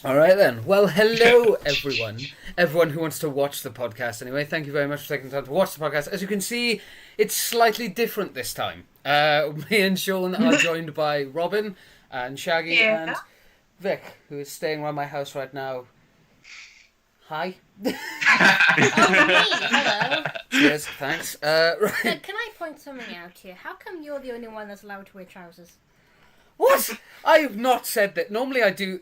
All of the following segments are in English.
All right then. Well, hello everyone. Everyone who wants to watch the podcast anyway. Thank you very much for taking the time to watch the podcast. As you can see, it's slightly different this time. Me and Sean are joined by Robin and Shaggy and Vic, who is staying around my house right now. Hi. Oh, hello. Cheers, thanks. Right. Look, can I point something out here? How come you're the only one that's allowed to wear trousers? What? I have not said that. Normally I do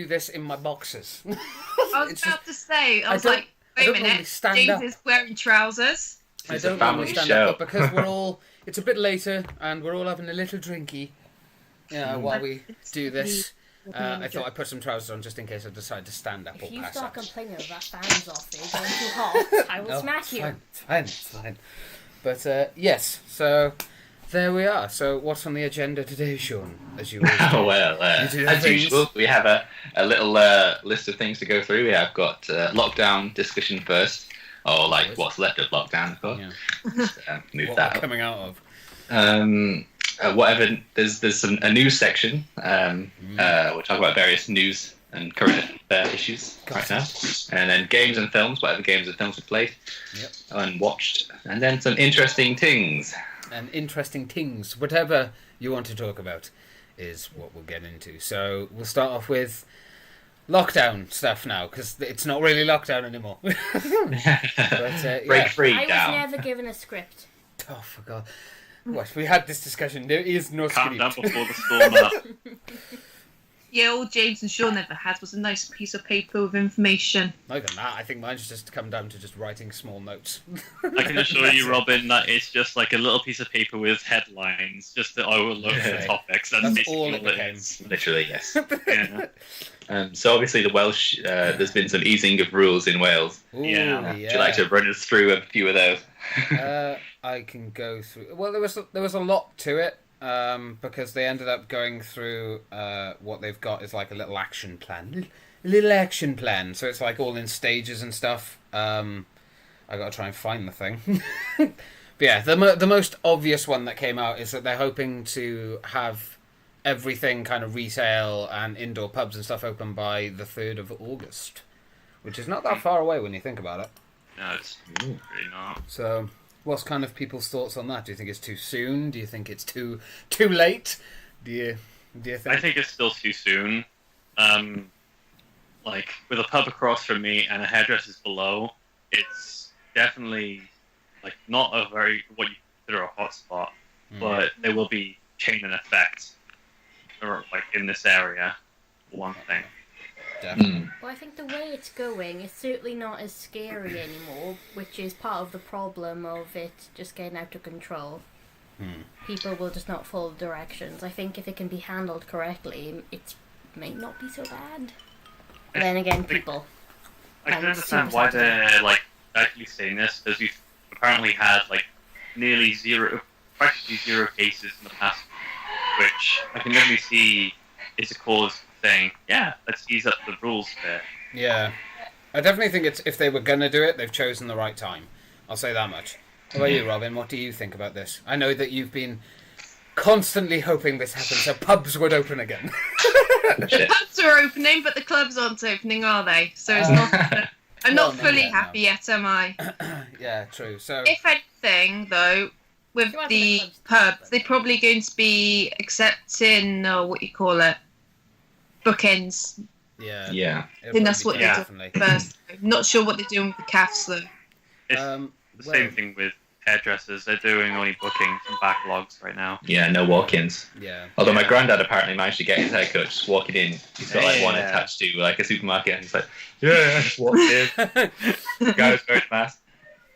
this in my boxers. I was about to say, I was like, wait a minute, James is wearing trousers. I don't normally stand up, but because it's a bit later and we're all having a little drinky while we do this. I thought I'd put some trousers on just in case I decide to stand up or pass out. If you start complaining that fan's off, it's going too hot, I will smack you. It's fine. But yes, so there we are. So what's on the agenda today, Sean? As you always do. Well, as usual, we have a little list of things to go through. We have got lockdown discussion first, or like what's left of lockdown, of course. Yeah. Move what that we're up. coming out of. Whatever. There's a news section. We'll talk about various news and current issues right now, and then games and films. Whatever games and films we played and watched, and then some interesting things. And interesting things, whatever you want to talk about, is what we'll get into. So we'll start off with lockdown stuff now, because it's not really lockdown anymore. But, Break free I down. was never given a script. Oh, for God. What? We had this discussion. There is no Calm down script. before the storm up. Yeah, all James and Sean ever had was a nice piece of paper with information. Not even that. I think mine's just come down to just writing small notes. I can assure you, Robin, that it's just like a little piece of paper with headlines, just to overlook the topics. That's basically all it all it became. is. Literally, yes. Yeah. So obviously the Welsh, there's been some easing of rules in Wales. Ooh, Yeah. Would you like to run us through a few of those? I can go through. Well, there was a lot to it because they ended up going through what they've got is like a little action plan, So it's like all in stages and stuff. I got to try and find the thing. But yeah, the most obvious one that came out is that they're hoping to have everything kind of retail and indoor pubs and stuff open by the 3rd of August, which is not that far away when you think about it. No, it's really not. So, what's kind of people's thoughts on that? Do you think it's too soon? Do you think it's too late? Do you think? I think it's still too soon. Like, with a pub across from me and a hairdresser's below, it's definitely, like, not a very, what you consider a hot spot, but there will be chain and effect, or, like, in this area, for one thing. Definitely. Well, I think the way it's going is certainly not as scary anymore, which is part of the problem of it just getting out of control. People will just not follow directions. I think if it can be handled correctly, it may not be so bad. But then again, people. I can understand why they're, like, actually saying this, because we've apparently had, like, practically zero cases in the past, which I can definitely see is a cause saying, yeah, let's ease up the rules a bit. Yeah. I definitely think it's if they were going to do it, they've chosen the right time. I'll say that much. What about you, Robin? What do you think about this? I know that you've been constantly hoping this happened, so pubs would open again. The pubs are opening, but the clubs aren't opening, are they? So it's not. I'm not fully happy yet, am I? Yeah, true. So, If anything, though, with You want the the clubs to pubs, open. they're probably going to be accepting, what you call it, bookends. yeah. Yeah. I think that's what they're they're doing first. Not sure what they're doing with the calves, though. It's Um, the same thing with hairdressers. They're doing only bookings and backlogs right now. Yeah, no walk-ins. Yeah. Although my granddad apparently managed to get his haircut just walking in. He's got like one Yeah. attached to like a supermarket, and he's like, yeah, just walked in. The guy was wearing a mask.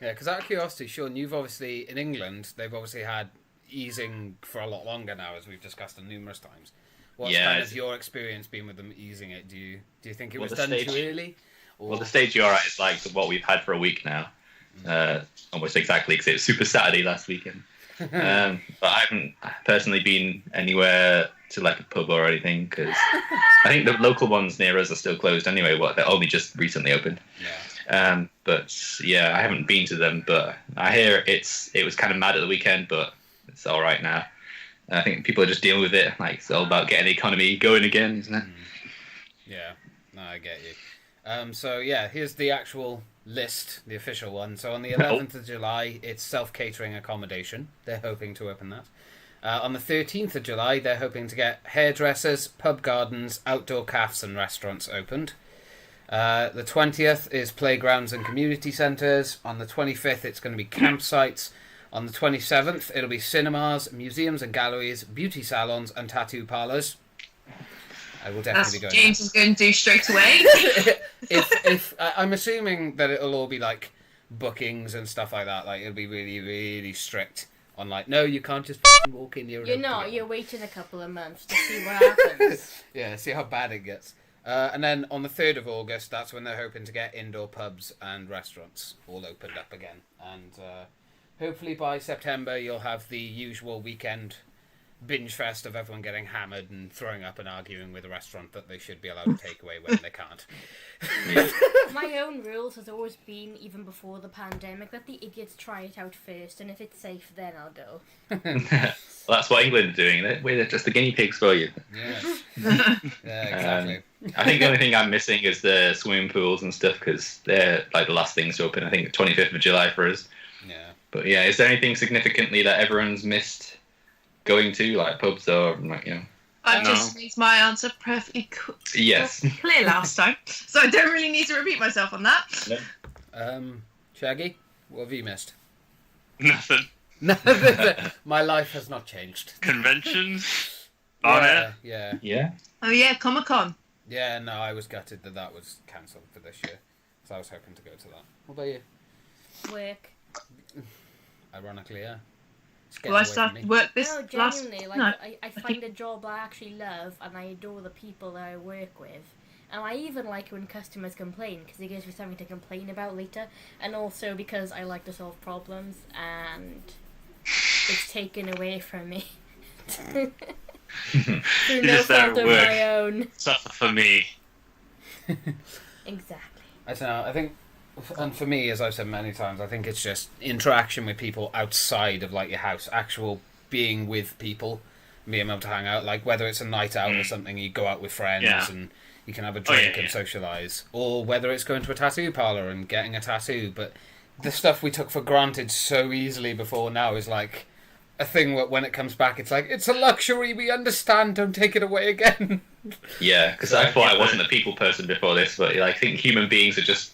Yeah, because out of curiosity, Sean, you've obviously, in England, they've obviously had easing for a lot longer now, as we've discussed on numerous times. What's Yeah, kind it's- of your experience been with them easing it? Do you think it Well, was the done stage- too early? Or... Well, the stage you're at is like what we've had for a week now. Almost exactly, because it was Super Saturday last weekend. But I haven't personally been anywhere to like a pub or anything, because I think the local ones near us are still closed anyway. They're only just recently opened. Yeah. But yeah, I haven't been to them, but I hear it was kind of mad at the weekend, but it's all right now. I think people are just dealing with it. Like, it's all about getting the economy going again, isn't it? Yeah, no, I get you. So yeah, here's the actual list, the official one. So on the 11th of July, it's self-catering accommodation. They're hoping to open that. On the 13th of July, they're hoping to get hairdressers, pub gardens, outdoor cafes and restaurants opened. The 20th is playgrounds and community centres. On the 25th, it's going to be campsites. On the 27th, it'll be cinemas, museums and galleries, beauty salons and tattoo parlours. I will definitely be going. James is going to do straight away. if I'm assuming that it'll all be like bookings and stuff like that. Like it'll be really, really strict on like, no, you can't just walk in here. You're not. You're waiting a couple of months to see what happens. Yeah, see how bad it gets. And then on the 3rd of August, that's when they're hoping to get indoor pubs and restaurants all opened up again. And hopefully by September, you'll have the usual weekend binge fest of everyone getting hammered and throwing up and arguing with a restaurant that they should be allowed to take away when they can't. My own rules has always been, even before the pandemic, let the idiots try it out first, and if it's safe, then I'll go. Well, that's what England are doing. We're just the guinea pigs for you. Yes. Yeah, exactly. I think the only thing I'm missing is the swimming pools and stuff because they're like the last things to open. I think 25th of July for us. Yeah. But yeah, is there anything significantly that everyone's missed going to, like pubs or like, you know? I've just made my answer perfectly Yes. clear last time, so I don't really need to repeat myself on that. No. Shaggy, what have you missed? Nothing. My life has not changed. Conventions. On it. Yeah. Yeah. Oh yeah, Comic-Con. Yeah, no, I was gutted that was cancelled for this year. So I was hoping to go to that. What about you? Work. Ironically, yeah. Well, I started work this No, last... genuinely, like, No. I find a job I actually love, and I adore the people that I work with. And I even like when customers complain, because it gives me something to complain about later. And also because I like to solve problems, and it's taken away from me. Through You no just there fault at of work. my own. Suffer for me. Exactly. I don't know, I think, and for me, as I've said many times, I think it's just interaction with people outside of like your house, actual being with people, being able to hang out, like whether it's a night out or something, you go out with friends and you can have a drink and socialise, or whether it's going to a tattoo parlour and getting a tattoo, but the stuff we took for granted so easily before now is like a thing that when it comes back, it's like, it's a luxury, we understand, don't take it away again. Yeah, because I thought I wasn't a people person before this, but I think human beings are just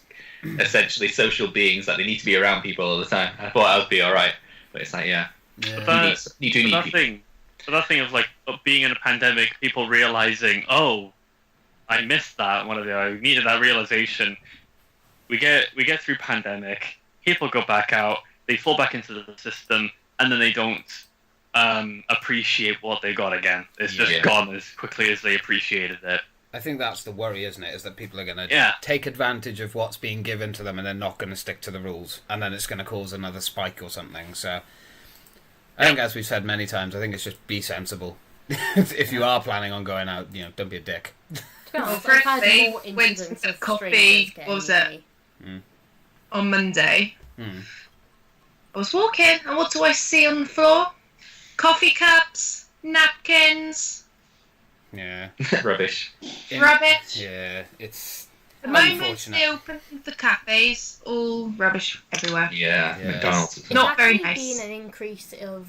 essentially social beings that they need to be around people all the time. I thought I would be alright, but it's like, you do need people. But that thing of like being in a pandemic, people realizing, oh, I missed that. I needed that realization. We get through pandemic. People go back out. They fall back into the system, and then they don't appreciate what they got again. It's just gone as quickly as they appreciated it. I think that's the worry, isn't it? Is that people are going to take advantage of what's being given to them and they're not going to stick to the rules. And then it's going to cause another spike or something. So I think, as we've said many times, I think it's just be sensible. If you are planning on going out, don't be a dick. Well, frankly, went to get coffee, what was it? On Monday. I was walking, and what do I see on the floor? Coffee cups, napkins. Yeah. Rubbish. Rubbish. Yeah, it's The moment unfortunate. they open the cafes, all rubbish everywhere. Yeah, Yeah. McDonald's. It's Not very actually nice. been an increase of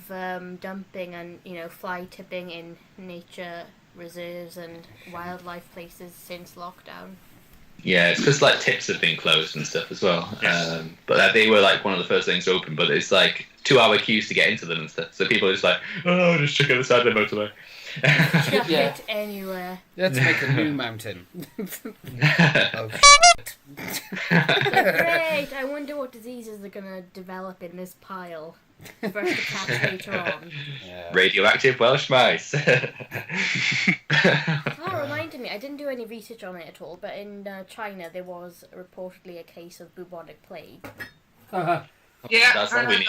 dumping and fly tipping in nature reserves and wildlife places since lockdown. Yeah, it's because like tips have been closed and stuff as well. Yes. But they were like one of the first things to open. But it's like 2-hour queues to get into them and stuff. So people are just like, oh, just check out the side of the motorway. Chuck it anywhere. Let's make a new mountain. Oh, Great! I wonder what diseases are going to develop in this pile for us to catch later on. yeah. Radioactive Welsh mice. That reminded me, I didn't do any research on it at all, but in China there was reportedly a case of bubonic plague. Yeah, That's all we need.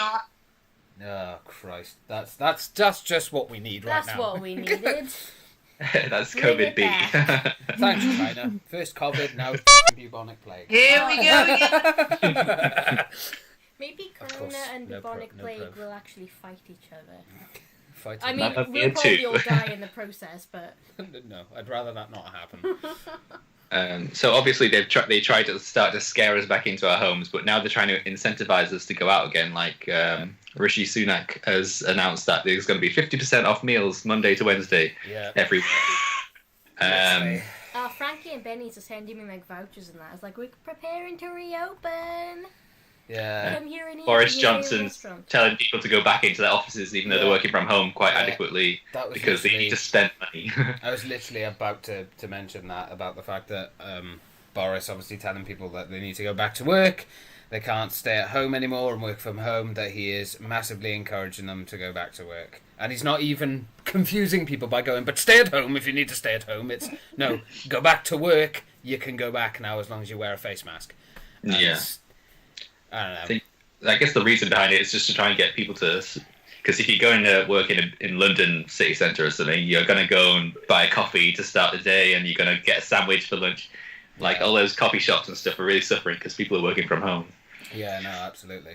Oh Christ! That's just what we need right That's now. what we needed. That's Bring COVID it B. back. Thanks, China. First COVID, now bubonic plague. Here we go again. Maybe Of corona course, and no bubonic no plague proof. will actually fight each other. Fighting. I mean, Mamma we'll Mia probably 2. all die in the process, but No, I'd rather that not happen. So obviously they tried to start to scare us back into our homes, but now they're trying to incentivize us to go out again. Like Rishi Sunak has announced that there's going to be 50% off meals Monday to Wednesday every week. Frankie and Benny's are sending me like vouchers and that. It's like, we're preparing to reopen. Yeah. Come here and eat Boris in your Johnson's restaurant. telling people to go back into their offices even though they're working from home quite adequately because they need to spend money. I was literally about to mention that, about the fact that Boris obviously telling people that they need to go back to work, they can't stay at home anymore and work from home, that he is massively encouraging them to go back to work. And he's not even confusing people by going, but stay at home if you need to stay at home. It's, no, go back to work, you can go back now as long as you wear a face mask. And I don't know. I guess the reason behind it is just to try and get people to... Because if you're going to work in London city centre or something, you're going to go and buy a coffee to start the day and you're going to get a sandwich for lunch. Like, all those coffee shops and stuff are really suffering because people are working from home. Yeah, no, absolutely.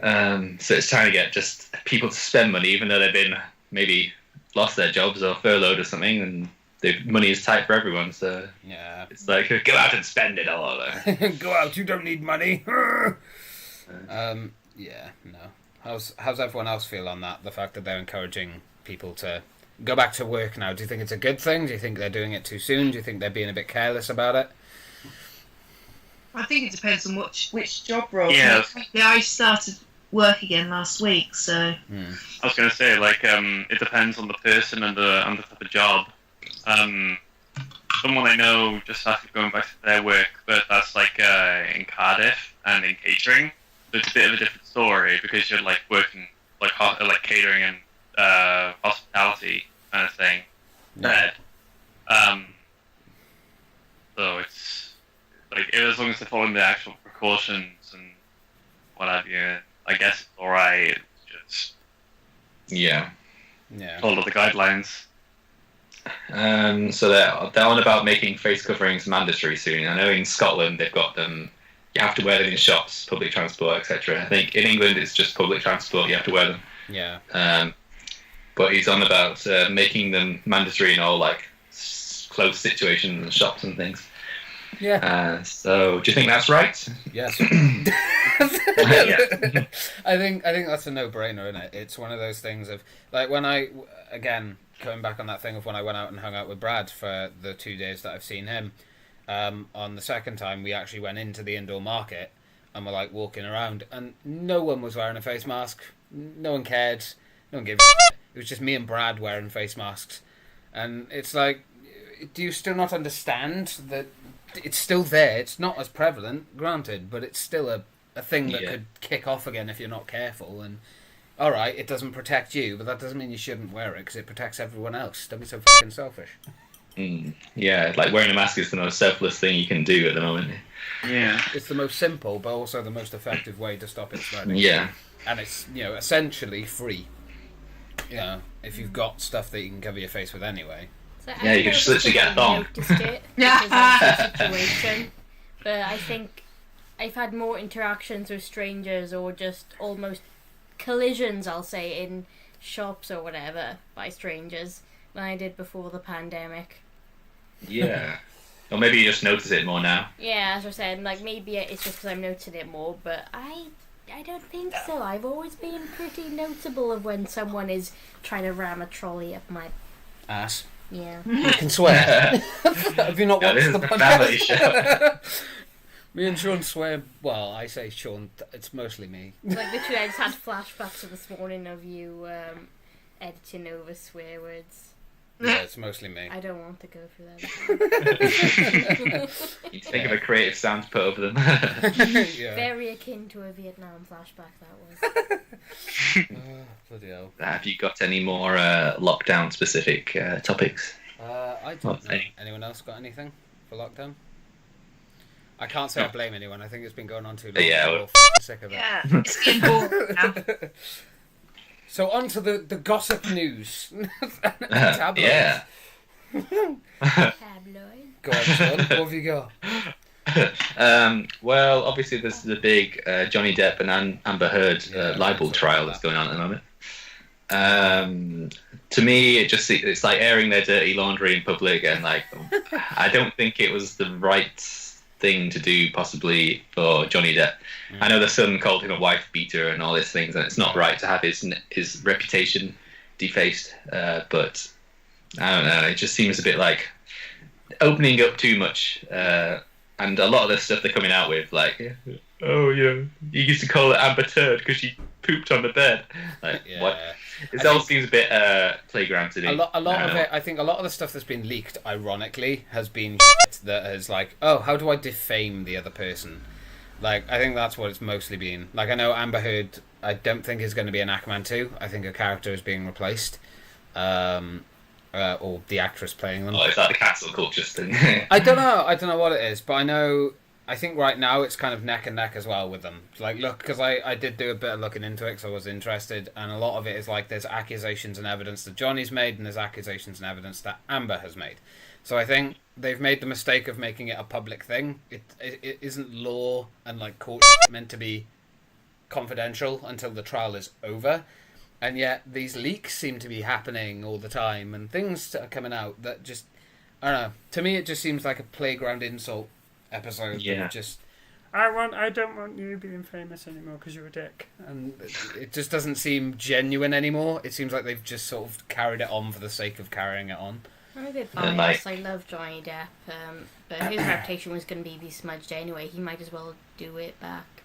So it's trying to get just people to spend money, even though they've been maybe lost their jobs or furloughed or something, and money is tight for everyone. So it's like, go out and spend it all. Go out, you don't need money. Yeah, no. How's everyone else feel on that? The fact that they're encouraging people to go back to work now. Do you think it's a good thing? Do you think they're doing it too soon? Do you think they're being a bit careless about it? I think it depends on which job role. Yeah. I started work again last week, so. I was going to say, like, it depends on the person and the type of job. Someone I know just started going back to their work, but that's like in Cardiff and in catering. So it's a bit of a different story because you're like working like catering and hospitality kind of thing. So it's like, as long as they're following the actual precautions and what have you, I guess it's alright. Just follow the guidelines. So they're on about making face coverings mandatory soon. I know in Scotland they've got them. You have to wear them in shops, public transport, etc. I think in England it's just public transport. You have to wear them. Yeah. But he's on about making them mandatory in all like close situations and shops and things. Yeah. So do you think that's right? Yes. Yeah. I think that's a no-brainer, isn't it? It's one of those things of, like, when I, again, going back on that thing of when I went out and hung out with Brad for the 2 days that I've seen him, on the second time we actually went into the indoor market and were like walking around and no one was wearing a face mask. No one cared. No one gave a shit. It was just me and Brad wearing face masks. And it's like, do you still not understand that it's still there? It's not as prevalent, granted, but it's still a thing that could kick off again if you're not careful. And alright, it doesn't protect you, but that doesn't mean you shouldn't wear it because it protects everyone else. Don't be so fucking selfish. Yeah, like wearing a mask is the most selfless thing you can do at the moment. Yeah. It's the most simple, but also the most effective way to stop it spreading. Yeah. And it's, essentially free. If you've got stuff that you can cover your face with anyway. So Yeah, you can just literally get a thong. Noticed it because of the situation, but I think I've had more interactions with strangers or just almost collisions, I'll say, in shops or whatever by strangers than I did before the pandemic. Yeah. Or maybe you just notice it more now. Yeah, as I said, like maybe it's just because I'm noticing it more, but I don't think so. I've always been pretty notable of when someone is trying to ram a trolley up my Ass. Yeah. You can swear. Have you not watched the family show. podcast? Me and Sean swear. Well, I say Sean. It's mostly me. Like literally, I just had flashbacks of this morning of you editing over swear words. Yeah, it's mostly me. I don't want to go through that. You think of a creative sound to put over them. Yeah. Very akin to a Vietnam flashback, that was. Bloody hell. Have you got any more lockdown specific topics? I don't know. Anyone else got anything for lockdown? I can't say I blame anyone. I think it's been going on too long. Yeah, We're all sick of it. Yeah, it's getting boring now. So on to the gossip news. Tabloids. Yeah. Tabloid. Go on, Sean. What have you got? Well, obviously there's the big Johnny Depp and Amber Heard libel trial that's going on at the moment. To me, it's like airing their dirty laundry in public, and like I don't think it was the right thing to do, possibly for Johnny Depp. I know the Sun called him a wife beater and all these things, and it's not right to have his reputation defaced. But I don't know. It just seems a bit like opening up too much. And a lot of the stuff they're coming out with, like, oh yeah, you used to call it Amber Turd because she pooped on the bed. Like, what? It all seems a bit playground to me. A lot of it, I think a lot of the stuff that's been leaked, ironically, has been shit that has like, oh, how do I defame the other person? Like, I think that's what it's mostly been. Like, I know Amber Heard, I don't think is going to be in Aquaman 2. I think her character is being replaced. Or the actress playing them. Oh, is that the cancel culture thing? I don't know what it is, but I think right now it's kind of neck and neck as well with them. Like, look, because I did do a bit of looking into it because I was interested, and a lot of it is like there's accusations and evidence that Johnny's made, and there's accusations and evidence that Amber has made. So I think they've made the mistake of making it a public thing. It isn't law and like court meant to be confidential until the trial is over. And yet these leaks seem to be happening all the time, and things are coming out that just, I don't know. To me, it just seems like a playground insult episode. Yeah. Just, I don't want you being famous anymore because you're a dick, and it just doesn't seem genuine anymore. It seems like they've just sort of carried it on for the sake of carrying it on. I'm a bit biased. I love Johnny Depp, but his reputation was going to be smudged anyway. He might as well do it back.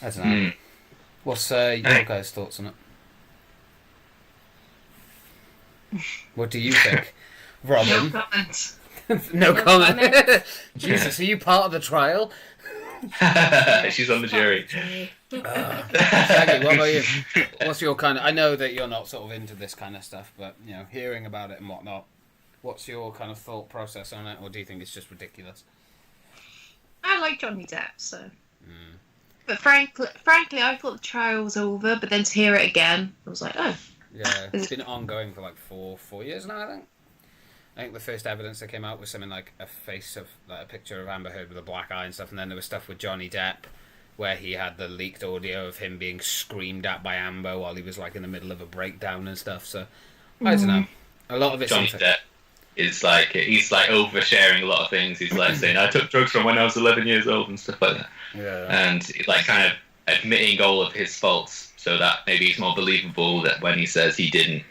I don't know. What's your guys' thoughts on it? What do you think, Robin? No comment. No comment. Jesus, are you part of the trial? She's on the jury. Shaggy, what about you? What's your kind of? I know that you're not sort of into this kind of stuff, but you know, hearing about it and whatnot, what's your kind of thought process on it, or do you think it's just ridiculous? I like Johnny Depp, so. But frankly, I thought the trial was over, but then to hear it again, I was like, oh. Yeah, it's been ongoing for like four years now, I think. I think the first evidence that came out was something like a face of, like a picture of Amber Heard with a black eye and stuff, and then there was stuff with Johnny Depp where he had the leaked audio of him being screamed at by Amber while he was like in the middle of a breakdown and stuff. So I don't know. A lot of it. Johnny Depp is like he's like oversharing a lot of things. He's like saying I took drugs from when I was 11 years old and stuff like that. Yeah. And like kind of admitting all of his faults, so that maybe it's more believable that when he says he didn't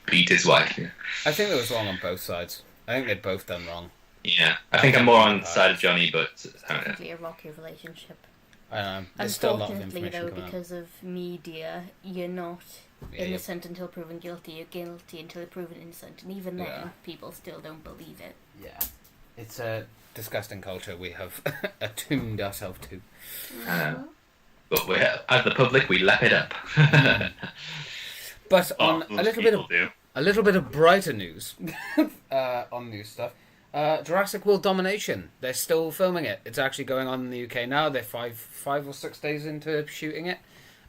beat his wife. Yeah. I think it was wrong on both sides. I think they'd both done wrong. Yeah, I think I'm more on the side of Johnny, but I don't know. Definitely a rocky relationship. I know. There's still a lot of Unfortunately, information though, because of media, you're not innocent until proven guilty. You're guilty until you're proven innocent, and even then, people still don't believe it. Yeah, it's a disgusting culture we have attuned ourselves to. But as the public, we lap it up. But on a little bit of brighter news, on news stuff, Jurassic World Domination. They're still filming it. It's actually going on in the UK now. They're five or 6 days into shooting it.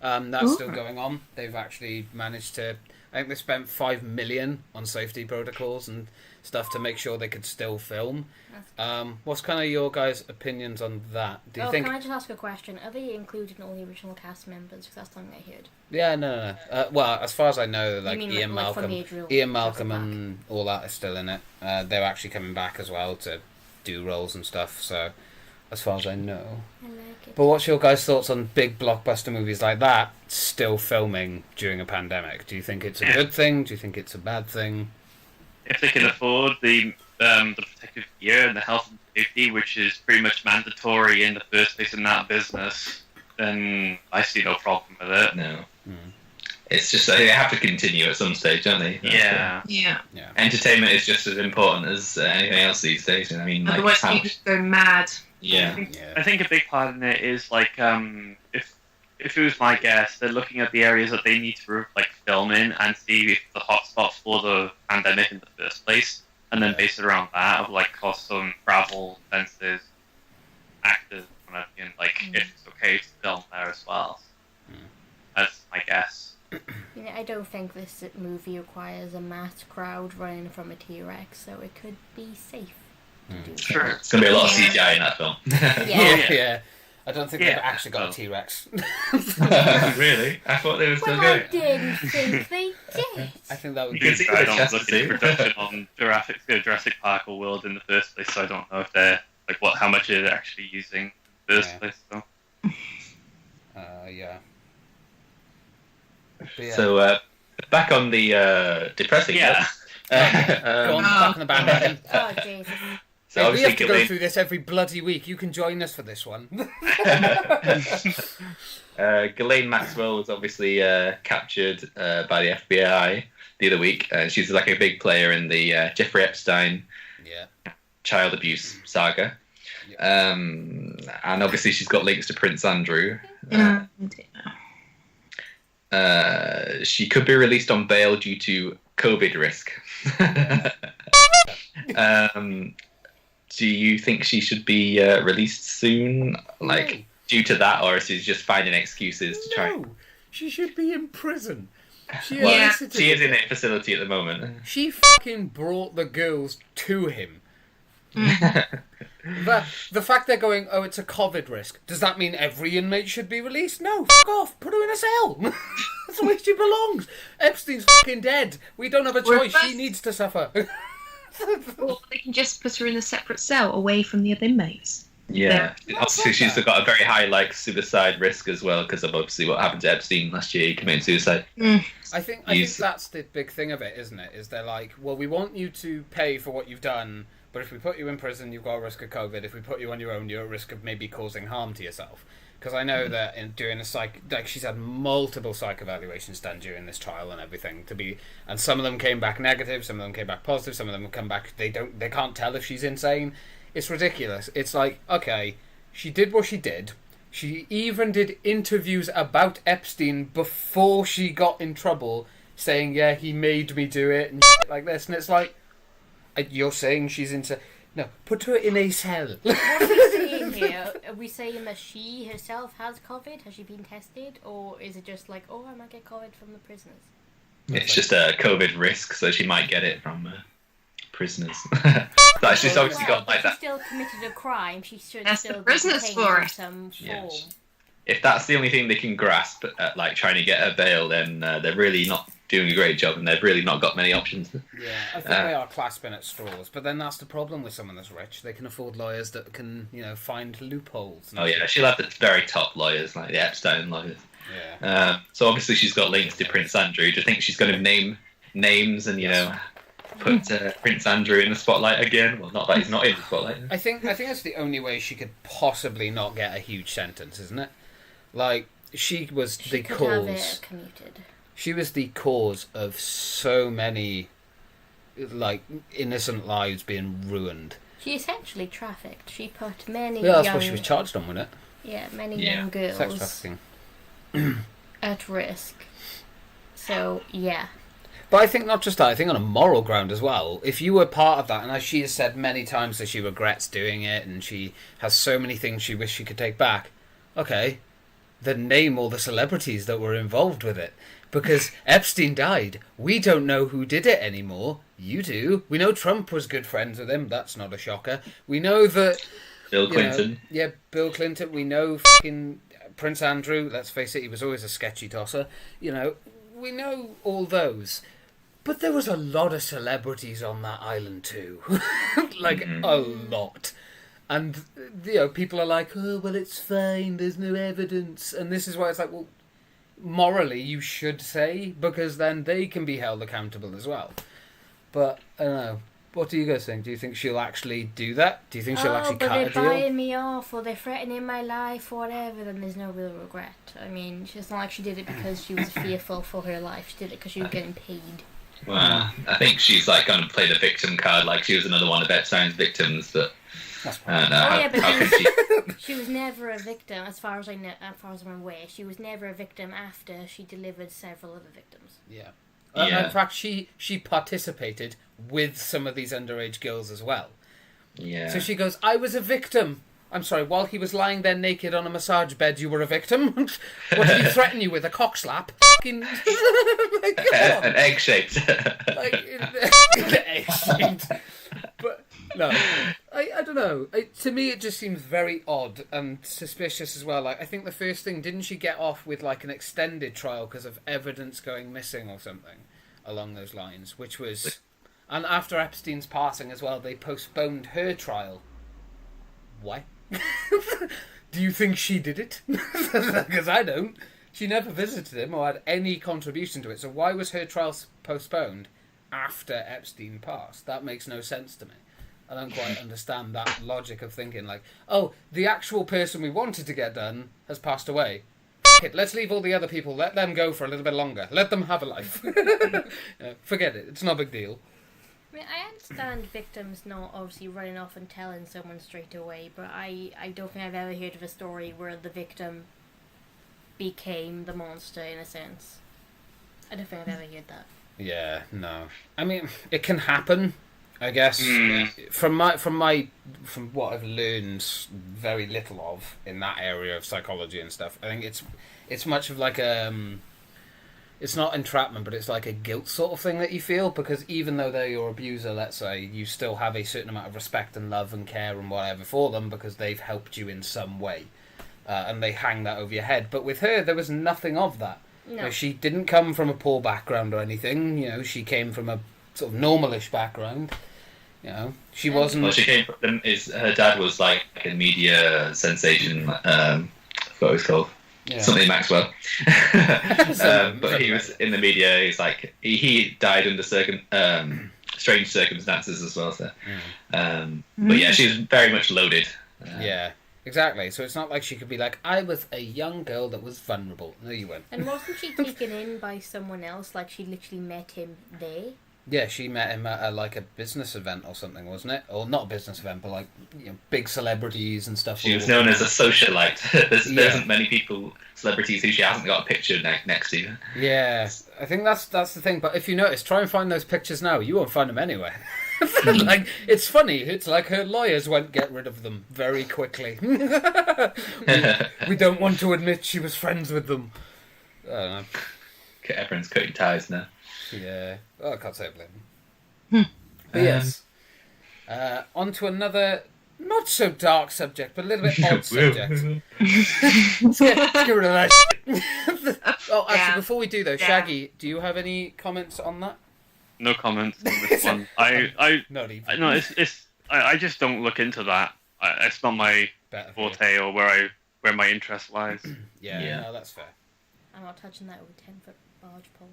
That's still going on. They've actually managed to. I think they spent $5 million on safety protocols and stuff to make sure they could still film. What's kind of your guys' opinions on that? Do you think? Can I just ask a question? Are they including all the original cast members? Because that's something I heard. Yeah, no. Well, as far as I know, like Ian Malcolm back? And all that are still in it. They're actually coming back as well to do roles and stuff. So, as far as I know. I like it. But what's your guys' thoughts on big blockbuster movies like that still filming during a pandemic? Do you think it's a good thing? Do you think it's a bad thing? If they can afford the protective gear and the health and safety, which is pretty much mandatory in the first place in that business, then I see no problem with it. No. It's just they have to continue at some stage, don't they? Yeah. Entertainment is just as important as anything else these days. I mean, otherwise people go mad. Yeah. I think a big part in it is like if it was my guess, they're looking at the areas that they need to like film in and see if the hotspots for the pandemic in the first place, and then base it around that of like cost on travel, expenses, actors, and like if it's okay to film there as well. That's my guess. I don't think this movie requires a mass crowd running from a T-Rex, so it could be safe. Sure. It's going to be a lot of CGI in that film. Yeah. I don't think they've actually got a T-Rex. Really? I thought they were still Well, I going. didn't think they did. I think that would You be... can see I the don't chest look to into production on Jurassic Park or World in the first place, so I don't know if they're how much they're actually using in the first place. So. Yeah. But yeah. So back on the depressing note. Go on, back on the bandwagon. Oh, Jesus. So Hey, we obviously have to go through this every bloody week. You can join us for this one. Ghislaine Maxwell was obviously captured by the FBI the other week. She's like a big player in the Jeffrey Epstein child abuse saga. And obviously she's got links to Prince Andrew. She could be released on bail due to COVID risk. Do you think she should be released soon? Due to that, or is she just finding excuses to try? No, she should be in prison. She is in a facility at the moment. She fucking brought the girls to him. The fact they're going, oh, it's a COVID risk. Does that mean every inmate should be released? No, fuck off. Put her in a cell. That's where she belongs. Epstein's fucking dead. We don't have a choice. She needs to suffer. Or they can just put her in a separate cell away from the other inmates. Yeah, obviously she's got a very high suicide risk as well because of obviously what happened to Epstein last year. He committed suicide. I think that's the big thing of it, isn't it? Is they're like, well, we want you to pay for what you've done, but if we put you in prison, you've got a risk of COVID. If we put you on your own, you're at risk of maybe causing harm to yourself. Because I know that in doing she's had multiple psych evaluations done during this trial and everything and some of them came back negative, some of them came back positive, some of them come back they can't tell if she's insane. It's ridiculous. It's like, okay, she did what she did. She even did interviews about Epstein before she got in trouble, saying, yeah, he made me do it, and shit like this. And it's like, you're saying she's into... No, put her in a cell. What are we saying here? Are we saying that she herself has COVID? Has she been tested? Or is it just like, oh, I might get COVID from the prisoners? It's just a COVID risk, so she might get it from prisoners. But she's obviously got that. that. She still committed a crime. She should That's still the prisoners be for in it. some form. Yeah. If that's the only thing they can grasp at trying to get her bail, then they're really not doing a great job, and they've really not got many options. Yeah, I think they are clasping at straws, but then that's the problem with someone that's rich. They can afford lawyers that can, find loopholes. Oh yeah, she'll have the very top lawyers, like the Epstein lawyers. Yeah. So obviously she's got links to Prince Andrew. Do you think she's going to name names and put Prince Andrew in the spotlight again? Well, not that he's not in the spotlight. I think that's the only way she could possibly not get a huge sentence, isn't it? Like, she was the could have it cause. commuted. She was the cause of so many, innocent lives being ruined. She essentially trafficked. She put many Yeah, that's young... what she was charged on, wasn't it? Yeah, many young girls Sex trafficking. at risk. So, yeah. But I think not just that, I think on a moral ground as well. If you were part of that, and as she has said many times that she regrets doing it, and she has so many things she wishes she could take back, okay, then name all the celebrities that were involved with it. Because Epstein died. We don't know who did it anymore. You do. We know Trump was good friends with him. That's not a shocker. We know that... Bill Clinton. Bill Clinton. We know fucking Prince Andrew. Let's face it, he was always a sketchy tosser. We know all those. But there was a lot of celebrities on that island too. A lot. And, people are like, oh, well, it's fine. There's no evidence. And this is why it's like, well... morally you should say, because then they can be held accountable as well. But I don't know, what do you guys think? Do you think she'll actually do that? Do you think she'll actually cut a deal? But they're buying me off, or they're threatening my life, or whatever, then there's no real regret. I mean, it's not like she did it because she was fearful for her life. She did it because she was getting paid. Well, I think she's going to play the victim card, like she was another one of Epstein's victims, but she was never a victim, as far as I'm aware. She was never a victim after she delivered several other victims. Yeah. In fact, she participated with some of these underage girls as well. Yeah. So she goes, I was a victim. I'm sorry, while he was lying there naked on a massage bed, you were a victim? What did he threaten you with? A cock slap? An egg-shaped. egg-shaped. But No, I don't know. To me, it just seems very odd and suspicious as well. Like, I think the first thing, didn't she get off with like an extended trial because of evidence going missing or something along those lines? Which was, and after Epstein's passing as well, they postponed her trial. Why? Do you think she did it? Because I don't. She never visited him or had any contribution to it. So why was her trial postponed after Epstein passed? That makes no sense to me. I don't quite understand that logic of thinking like, oh, the actual person we wanted to get done has passed away. Let's leave all the other people, let them go for a little bit longer. Let them have a life. Forget it. It's not a big deal. I mean, I understand victims not obviously running off and telling someone straight away, but I don't think I've ever heard of a story where the victim became the monster in a sense. I don't think I've ever heard that. Yeah, no. I mean, it can happen, I guess. From what I've learned very little of in that area of psychology and stuff, I think it's much of like it's not entrapment, but it's like a guilt sort of thing that you feel, because even though they're your abuser, let's say, you still have a certain amount of respect and love and care and whatever for them because they've helped you in some way. And they hang that over your head. But with her, there was nothing of that. No. You know, she didn't come from a poor background or anything. You know, she came from a sort of normalish background. You know, she wasn't. Well, she came from. Her dad was like a media sensation. What it was called. Yeah. Something Maxwell. But he was in the media. He's like he died under strange circumstances as well. So, but yeah, she was very much loaded. Yeah. Exactly, so it's not like she could be like, I was a young girl that was vulnerable. No, you weren't. And wasn't she taken in by someone else? Like, she literally met him there? Yeah, she met him at like a business event or something, wasn't it? Or not a business event, but like, you know, big celebrities and stuff. She was known as a socialite. There isn't many celebrities who she hasn't got a picture next to. Yeah, I think that's the thing. But if you notice, try and find those pictures now. You won't find them anywhere. Like, it's funny. It's like her lawyers won't get rid of them very quickly. we don't want to admit she was friends with them. I don't know. Everyone's cutting ties now. Yeah. Oh, I can't say I blame them. But yes. On to another not so dark subject, but a little bit odd subject. Let's get rid of that shit. Oh, actually, before we do though, Shaggy, do you have any comments on that? No comments on this one. I just don't look into that. It's not my forte or where my interest lies. Yeah, no, that's fair. I'm not touching that with a 10-foot barge pole.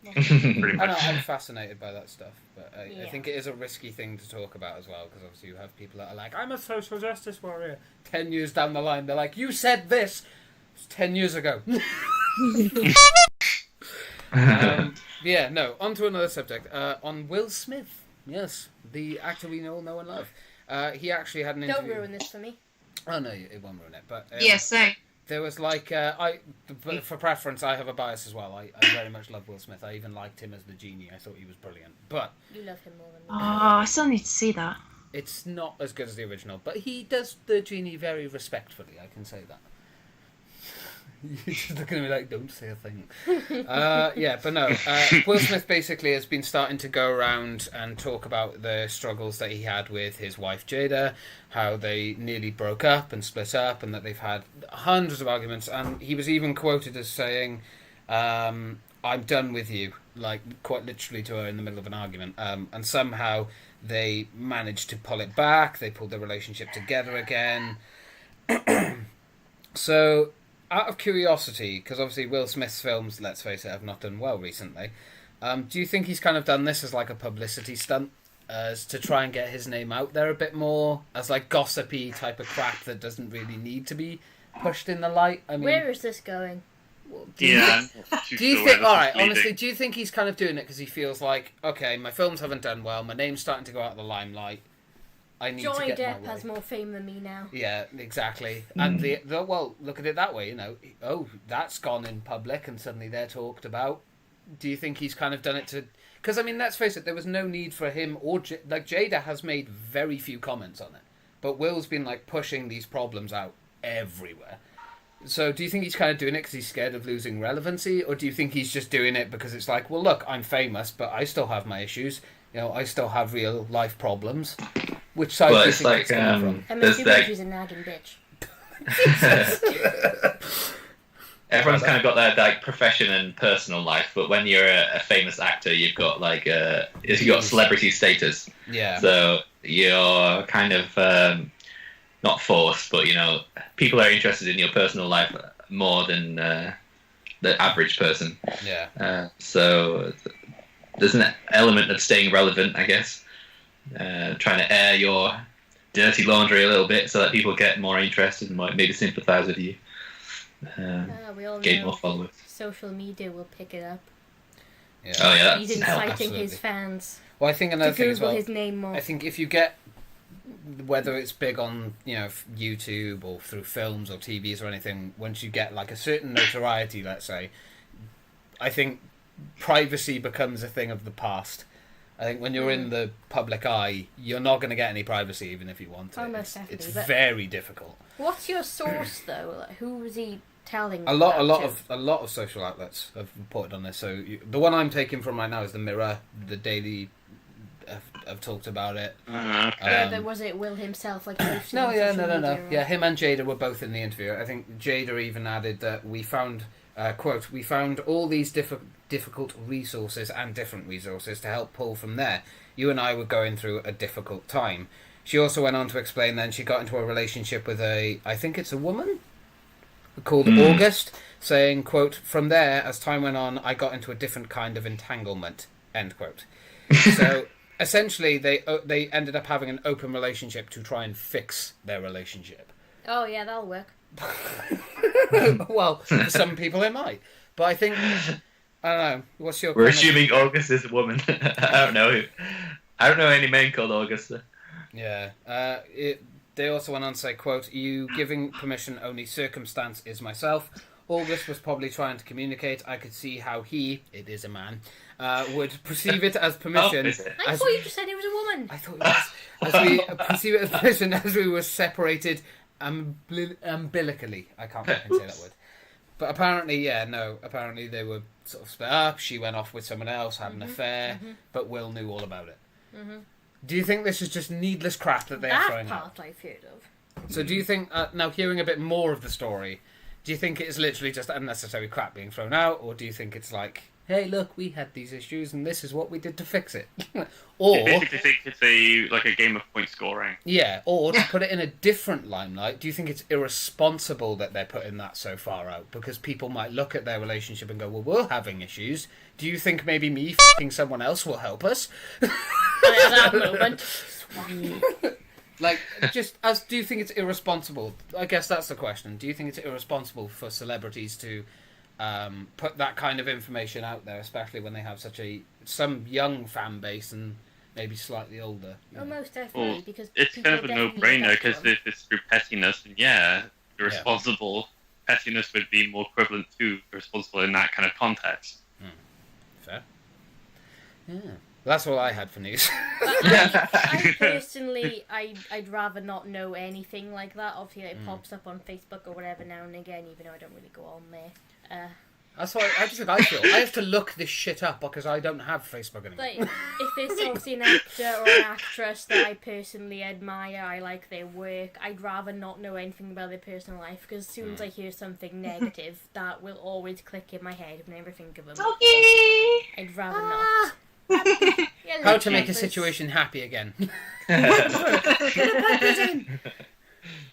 Pretty much. I'm fascinated by that stuff, but I think it is a risky thing to talk about as well, because obviously you have people that are like, I'm a social justice warrior. 10 years down the line, they're like, you said this 10 years ago. Yeah, no, on to another subject. On Will Smith. Yes, the actor we all know and love. He actually had an interview. Don't ruin this for me. Oh, no, it won't ruin it. But yes, there was like, for preference, I have a bias as well. I very much love Will Smith. I even liked him as the genie. I thought he was brilliant. But you love him more than me. Oh, I still need to see that. It's not as good as the original, but he does the genie very respectfully. I can say that. You're just looking at me like, don't say a thing. Yeah, but no. Will Smith basically has been starting to go around and talk about the struggles that he had with his wife Jada, how they nearly broke up and split up, and that they've had hundreds of arguments. And he was even quoted as saying, I'm done with you, like quite literally to her in the middle of an argument. And somehow they managed to pull it back. They pulled their relationship together again. So, out of curiosity, because obviously Will Smith's films, let's face it, have not done well recently, do you think he's kind of done this as like a publicity stunt, as to try and get his name out there a bit more, as like gossipy type of crap that doesn't really need to be pushed in the light? I mean, where is this going? Do you think? All right, honestly, do you think he's kind of doing it because he feels like, okay, my films haven't done well, my name's starting to go out of the limelight. I need Johnny to get Depp has more fame than me now. Yeah, exactly. And well, look at it that way, you know. Oh, that's gone in public, and suddenly they're talked about. Do you think he's kind of done it to? Because I mean, let's face it, there was no need for him or like Jada has made very few comments on it, but Will's been like pushing these problems out everywhere. So, do you think he's kind of doing it because he's scared of losing relevancy, or do you think he's just doing it because it's like, well, look, I'm famous, but I still have my issues. You know, I still have real life problems. Which side Well, do you it's think like it's coming from? I'm there's assuming like she's a nagging bitch. everyone's kind of got their like profession and personal life, but when you're a famous actor, you've got like you've got celebrity status. Yeah. So you're kind of not forced, but people are interested in your personal life more than the average person. Yeah. So there's an element of staying relevant, I guess. Trying to air your dirty laundry a little bit so that people get more interested and might maybe sympathise with you. We all Gain know more followers. social media will pick it up. Yeah. Oh yeah, He's inciting his fans Well, I think to another thing as Google well. his name more. I think if you get, whether it's big on YouTube or through films or TVs or anything, once you get like a certain notoriety, let's say, I think privacy becomes a thing of the past. I think when you're in the public eye, you're not going to get any privacy, even if you want it. Almost definitely, It's but- very difficult. What's your source though? Like, who was he telling? A lot that to? of social outlets have reported on this. So the one I'm taking from right now is the Mirror, the Daily. Have talked about it. Okay. Yeah, but was it Will himself? Like posting No, on yeah, social no. media, or- Yeah, him and Jada were both in the interview. I think Jada even added that we found, quote, we found all these difficult resources and different resources to help pull from there. You and I were going through a difficult time. She also went on to explain then she got into a relationship with I think it's a woman, called August, saying, quote, from there, as time went on, I got into a different kind of entanglement, end quote. So essentially, they ended up having an open relationship to try and fix their relationship. Oh yeah, that'll work. Well, for some people it might. But I think, I don't know, what's your... We're assuming August is a woman. I don't know. I don't know any man called August. Yeah. They also went on to say, quote, you giving permission only circumstance is myself. August was probably trying to communicate. I could see how it is a man, would perceive it as permission. Oh, is it? I thought you just said it was a woman. I thought it was. As we perceive it as permission as we were separated umbilically. I can't fucking say that word. But apparently, apparently they were sort of split up. She went off with someone else, had an affair, but Will knew all about it. Mm-hmm. Do you think this is just needless crap that they are throwing out? That part I've heard of. So do you think, now hearing a bit more of the story, do you think it is literally just unnecessary crap being thrown out, or do you think it's like, hey, look, we had these issues and this is what we did to fix it? Or, I basically think it's a game of point scoring. yeah, or to put it in a different limelight, do you think it's irresponsible that they're putting that so far out? Because people might look at their relationship and go, well, we're having issues. Do you think maybe me f***ing someone else will help us? At that moment. Like, do you think it's irresponsible? I guess that's the question. Do you think it's irresponsible for celebrities to put that kind of information out there, especially when they have some young fan base and maybe slightly older? Most definitely, Well, because it's kind of a no-brainer because if it's through pettiness, then irresponsible. Pettiness would be more equivalent to irresponsible in that kind of context. Fair. Yeah. That's all I had for news. I personally, I'd rather not know anything like that. Obviously, it pops up on Facebook or whatever now and again, even though I don't really go on there. That's what I just think I feel. I have to look this shit up because I don't have Facebook anymore. Like, if it's obviously an actor or an actress that I personally admire, I like their work, I'd rather not know anything about their personal life, because as soon as I hear something negative, that will always click in my head whenever I think of them. Doggy! I'd rather not. Yeah, How to make a campers. situation happy again.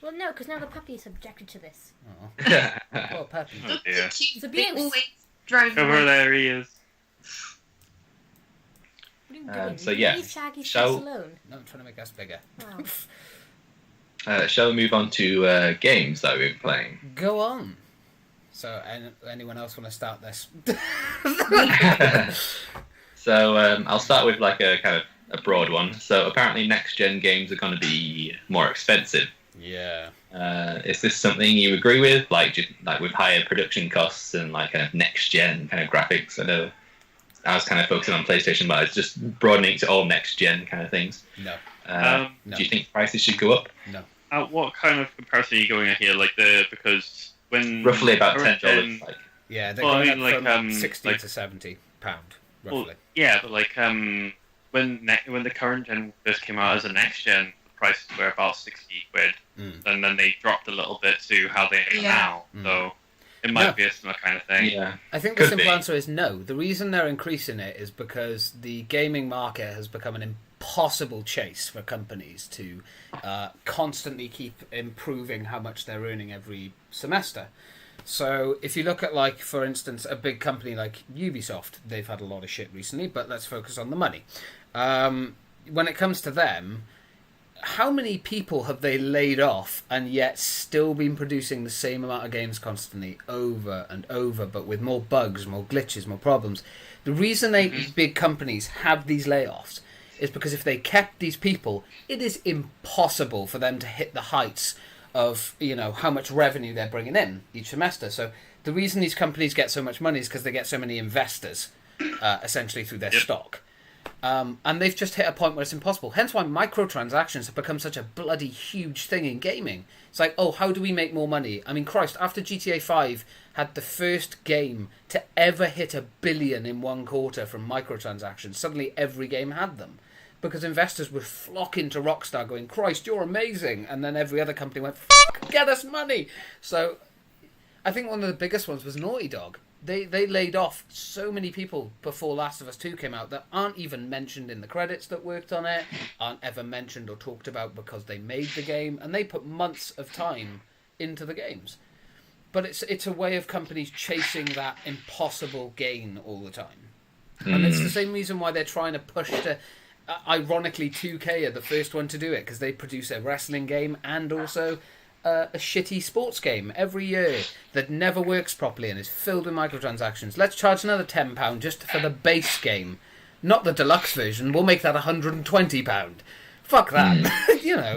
Well, no, because now the puppy is subjected to this. Poor puppy. Oh dear. It's They abuse. always drive Over around. there he is. What are you doing? So yeah, Leave Shaggy's shall- face alone. No, I'm trying to make us bigger. Oh. Shall we move on to games that we've been playing? Go on. So, anyone else want to start this? So I'll start with like a kind of a broad one. So apparently next gen games are going to be more expensive. Yeah. Is this something you agree with? Like with higher production costs and like a next gen kind of graphics? I know I was kind of focusing on PlayStation, but it's just broadening to all next gen kind of things. No. Do you think prices should go up? No. What kind of comparison are you going at here? Because when Roughly about current $10. gen- Like, Yeah, they're Well, I going mean, up like, from 60 like- to £70, roughly. Well, yeah, but like when the current gen first came out as a next gen, the prices were about 60 quid, and then they dropped a little bit to how they are now. So it might be a similar kind of thing. Yeah. I think the simple answer is no. The reason they're increasing it is because the gaming market has become an impossible chase for companies to constantly keep improving how much they're earning every semester. So if you look at, like, for instance, a big company like Ubisoft, they've had a lot of shit recently, but let's focus on the money. When it comes to them, how many people have they laid off and yet still been producing the same amount of games constantly over and over, but with more bugs, more glitches, more problems? The reason big companies have these layoffs is because if they kept these people, it is impossible for them to hit the heights of, you know, how much revenue they're bringing in each semester. So the reason these companies get so much money is because they get so many investors, essentially through their stock. And they've just hit a point where it's impossible. Hence why microtransactions have become such a bloody huge thing in gaming. It's like, oh, how do we make more money? I mean, Christ, after GTA 5 had the first game to ever hit 1 billion in one quarter from microtransactions, suddenly every game had them. Because investors were flocking to Rockstar going, Christ, you're amazing. And then every other company went, fuck, get us money. So I think one of the biggest ones was Naughty Dog. They laid off so many people before Last of Us 2 came out that aren't even mentioned in the credits that worked on it, aren't ever mentioned or talked about because they made the game, and they put months of time into the games. But it's a way of companies chasing that impossible gain all the time. And it's the same reason why they're trying to push to... ironically, 2K are the first one to do it, because they produce a wrestling game and also a shitty sports game every year that never works properly and is filled with microtransactions. Let's charge another £10 just for the base game, not the deluxe version. We'll make that £120. Fuck that. You know,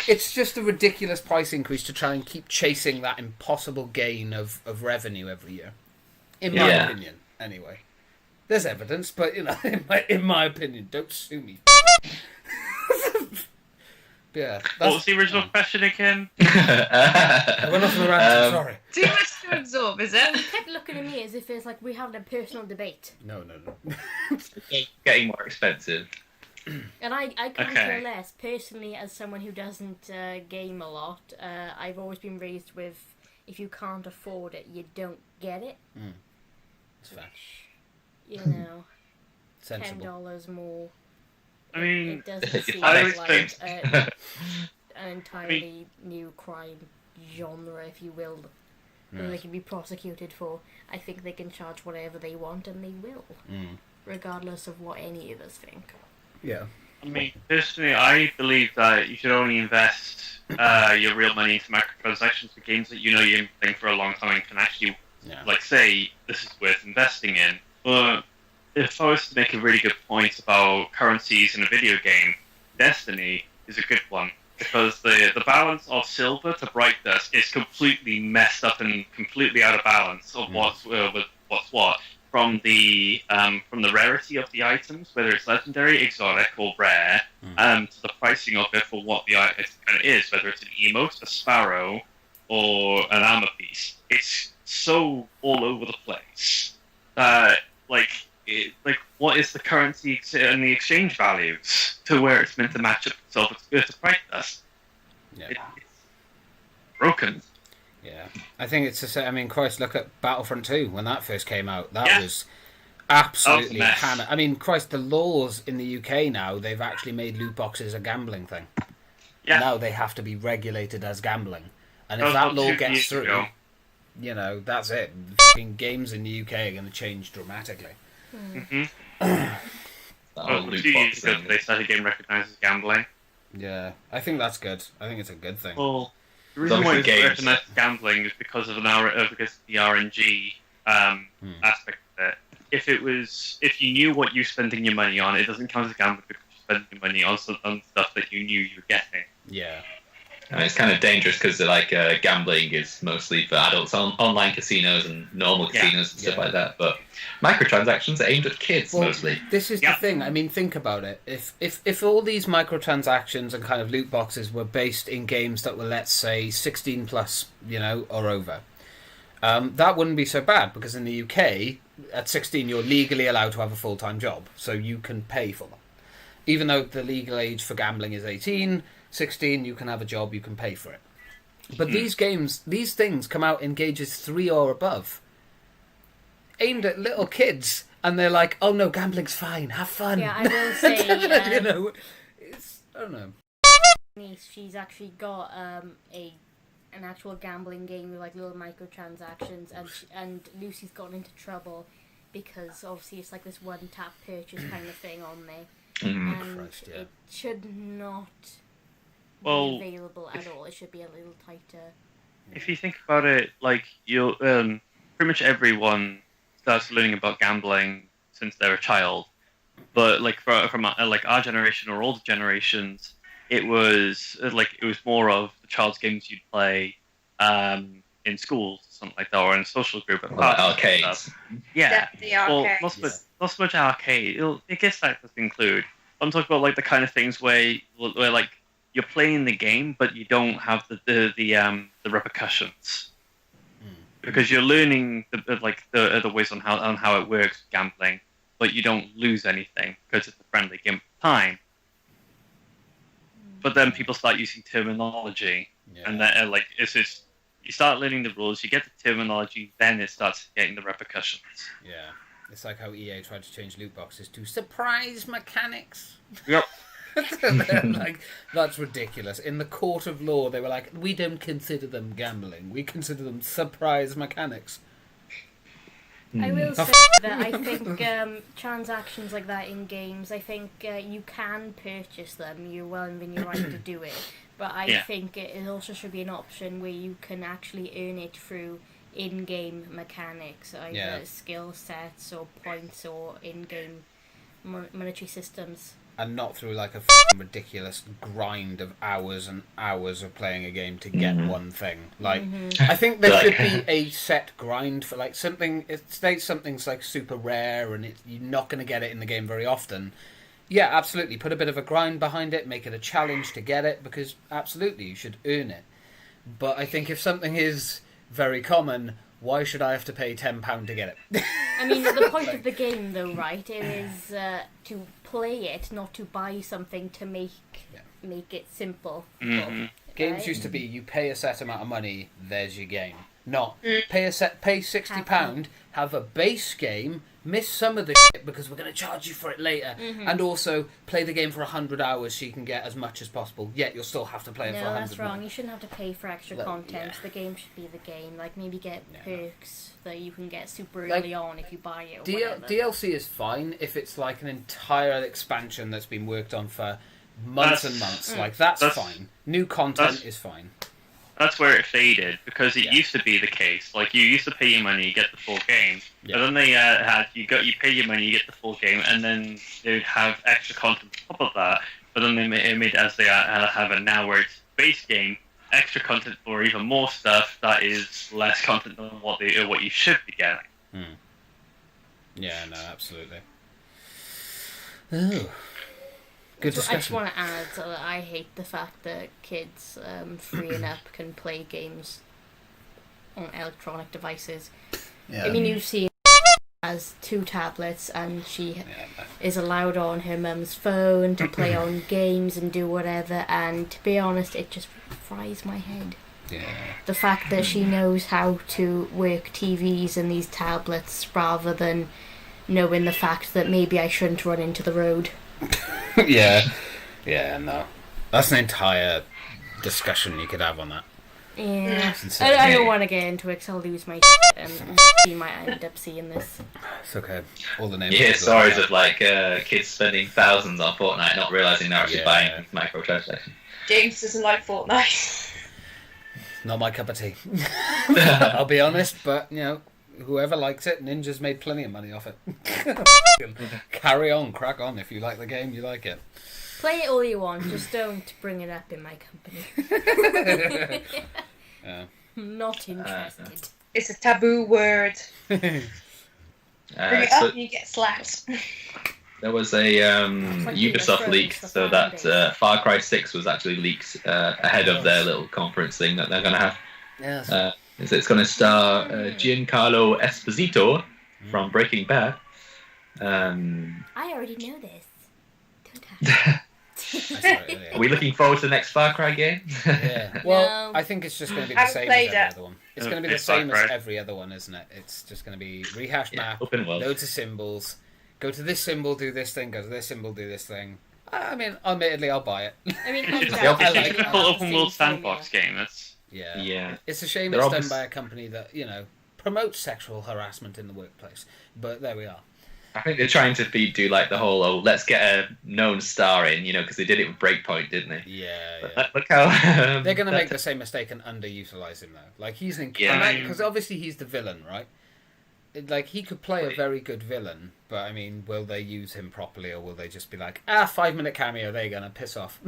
it's just a ridiculous price increase to try and keep chasing that impossible gain of revenue every year. In my opinion, anyway. There's evidence, but, you know, in my opinion, don't sue me. Yeah. What was the original question again? I went off on the rant, I'm sorry. Too much to absorb, is You it? kept looking at me as if it's like we're having a personal debate. No. Getting more expensive. And I can't care less. Personally, as someone who doesn't game a lot, I've always been raised with, if you can't afford it, you don't get it. That's fair. You know, Sensible. $10 more. I mean, it doesn't seem I like think- an entirely new crime genre, if you will, that they can be prosecuted for. I think they can charge whatever they want, and they will, regardless of what any of us think. Yeah. I mean, personally, I believe that you should only invest your real money into microtransactions for games that you know you're playing for a long time and can actually, like, say, this is worth investing in. But if I was to make a really good point about currencies in a video game, Destiny is a good one. Because the balance of silver to brightness is completely messed up and completely out of balance of what's what. From the rarity of the items, whether it's legendary, exotic, or rare, to the pricing of it for what the item is, whether it's an emote, a sparrow, or an armor piece. It's so all over the place. What is the currency and the exchange values to where it's meant to match up itself to brightness? Yeah. It's broken. Yeah, I think it's the same. I mean, Christ, look at Battlefront 2 when that first came out. That was absolutely hammer. I mean, Christ, the laws in the UK now, they've actually made loot boxes a gambling thing. Yeah. Now they have to be regulated as gambling. And if that law gets through, you know, that's it. Fucking games in the UK are going to change dramatically. They started getting recognised as gambling. Yeah, I think that's good. I think it's a good thing. Well, the reason why it's recognised as gambling is because of because of the RNG aspect of it. If you knew what you're spending your money on, it doesn't count as gambling because you're spending your money on stuff that you knew you were getting. Yeah. And it's kind of dangerous because gambling is mostly for adults, online casinos and normal casinos and stuff like that. But microtransactions are aimed at kids mostly. This is the thing. I mean, think about it. If all these microtransactions and kind of loot boxes were based in games that were, let's say, 16 plus, you know, or over, that wouldn't be so bad because in the UK, at 16, you're legally allowed to have a full-time job, so you can pay for them. Even though the legal age for gambling is 18, 16, you can have a job, you can pay for it. But these things come out in gauges 3 or above, aimed at little kids, and they're like, "Oh no, gambling's fine. Have fun." Yeah, I will say, you know, it's, I don't know. Niece, she's actually got an actual gambling game with like little microtransactions, and Lucy's gotten into trouble because obviously it's like this one-tap purchase kind of thing on there, and Christ, yeah. it should not Well, be available at all. It should be a little tighter. if you think about it, like you'll pretty much everyone starts learning about gambling since they're a child, but like from like our generation or older generations, it was more of the child's games you'd play in schools, something like that, or in a social group at parties and arcades. stuff. Yeah, The arcades. well, not so much arcade. I guess that does include. I'm talking about like the kind of things where like you're playing the game, but you don't have the repercussions because you're learning the ways on how it works gambling, but you don't lose anything because it's a friendly game at the time. But then people start using terminology, and then it's just you start learning the rules, you get the terminology, then it starts getting the repercussions. Yeah, it's like how EA tried to change loot boxes to surprise mechanics. Yep. Like, that's ridiculous. In the court of law, they were like, "We don't consider them gambling. We consider them surprise mechanics." I will say that I think transactions like that in games, I think you can purchase them. You're well within your right to do it. But I think it also should be an option where you can actually earn it through in-game mechanics, either skill sets or points or in-game monetary systems. And not through like a ridiculous grind of hours and hours of playing a game to get one thing. Like, I think there should be a set grind for like something. It states something's like super rare and you're not going to get it in the game very often. Yeah, absolutely. Put a bit of a grind behind it. Make it a challenge to get it because absolutely you should earn it. But I think if something is very common, why should I have to pay £10 to get it? I mean, the point of the game, though, right, is to play it, not to buy something to make it simple. Games used to be you pay a set amount of money, there's your game. Not pay £60, have a base game, miss some of the shit because we're going to charge you for it later, and also play the game for 100 hours so you can get as much as possible. Yet you'll still have to play it for 100. No, that's wrong. You shouldn't have to pay for extra content. Yeah. The game should be the game. Like maybe get perks that you can get super early on if you buy it. Or whatever. DLC is fine if it's like an entire expansion that's been worked on for months and months. Like that's fine. New content is fine. That's where it faded because it used to be the case. Like you used to pay your money, you get the full game. Yeah. But then they you pay your money, you get the full game, and then they'd have extra content on top of that. But then they made it as they have it now, where it's base game, extra content for even more stuff that is less content than what you should be getting. Yeah, no, absolutely. Oh. Good discussion. I just want to add that I hate the fact that kids 3 and up can play games on electronic devices. Yeah. I mean, you've seen has 2 tablets and she is allowed on her mum's phone to play on games and do whatever, and to be honest, it just fries my head. Yeah. The fact that she knows how to work TVs and these tablets rather than knowing the fact that maybe I shouldn't run into the road. Yeah, no. That's an entire discussion you could have on that. Yeah. I don't want to get into it because I'll lose my and she might end up seeing this. It's okay. All the names. You hear stories of like kids spending thousands on Fortnite, not realising they're actually buying microtransactions. James doesn't like Fortnite. Not my cup of tea. I'll be honest, but, you know, whoever likes it, Ninja's made plenty of money off it. Carry on, crack on. If you like the game, you like it. Play it all you want, just don't bring it up in my company. Not interested. It's a taboo word. Bring it up and you get slapped. There was a Ubisoft leak, so that Far Cry 6 was actually leaked ahead of their little conference thing that they're going to have. Yes. It's going to star Giancarlo Esposito from Breaking Bad. I already know this. Don't have I saw it earlier. Are we looking forward to the next Far Cry game? Yeah. Well, No. I think it's just going to be the Haven't same as played every it. other one. It's going to be the It's Far same as Cry. every other one, isn't it? It's just going to be rehashed Yeah, map, open world. loads of symbols. Go to this symbol, do this thing. Go to this symbol, do this thing. I mean, admittedly, I'll buy it. I mean, It's I just I a like typical that. open world sandbox game. That's Yeah. Yeah. It's a shame They're it's obvious- done by a company that, promotes sexual harassment in the workplace. But there we are. I think they're trying to do like the whole, let's get a known star in, because they did it with Breakpoint, didn't they? Yeah. But look how... They're going to make the same mistake and underutilize him, though. Like, he's an... Yeah. Because obviously he's the villain, right? Like, he could play a very good villain, but, I mean, will they use him properly, or will they just be like, 5-minute cameo, there you go, now piss off.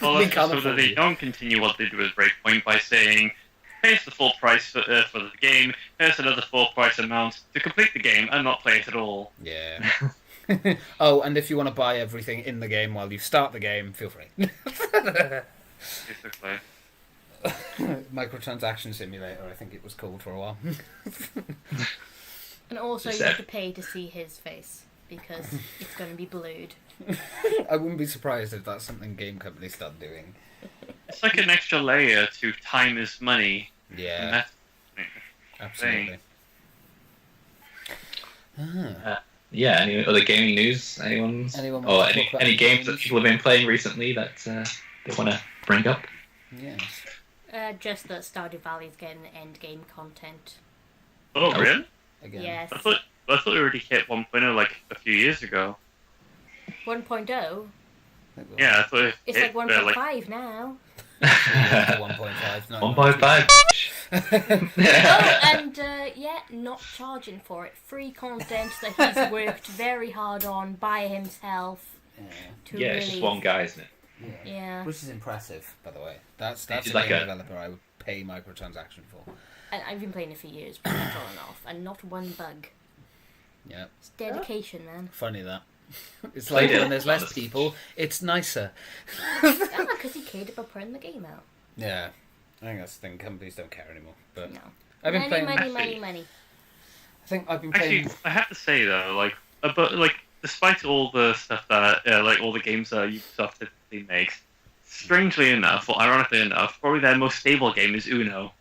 well, We that's can't so that afford they you. don't continue what they did with Breakpoint by saying, here's the full price for the game, here's another full price amount to complete the game and not play it at all. Yeah. Oh, and if you want to buy everything in the game while you start the game, feel free. Basically. Microtransaction Simulator, I think it was called for a while. And also, you have to pay to see his face because it's going to be blued. I wouldn't be surprised if that's something game companies start doing. It's like an extra layer to time is money. And Yeah, that's absolutely. Yeah, any other gaming news? Anyone Anyone or want to any, talk about any any games that games? people have been playing recently that they want to bring up? Yes. Just that Stardew Valley's getting end game content. Oh, really? Again. Yes. I thought we already hit 1.0 like a few years ago. 1.0? Yeah, I thought It's it, like 1.5 now. 1.5. not 1.5. Oh, and not charging for it. Free content that he's worked very hard on by himself Yeah. to Yeah, release. it's just one guy, isn't it? Yeah. Which is impressive, by the way. That's It's a like game a- developer I would pay microtransaction for. And I've been playing it for years, but not on and off, and not one bug. Yeah. It's dedication, man. Funny that. It's Played like it, when there's less honestly. people, it's nicer. Yeah, because he cared about putting the game out. Yeah. I think that's the thing. Companies don't care anymore. But No. I've been playing. Money. I think I've been playing. Actually, I have to say though, despite all the stuff that, all the games that Ubisoft typically makes, strangely enough, or ironically enough, probably their most stable game is Uno.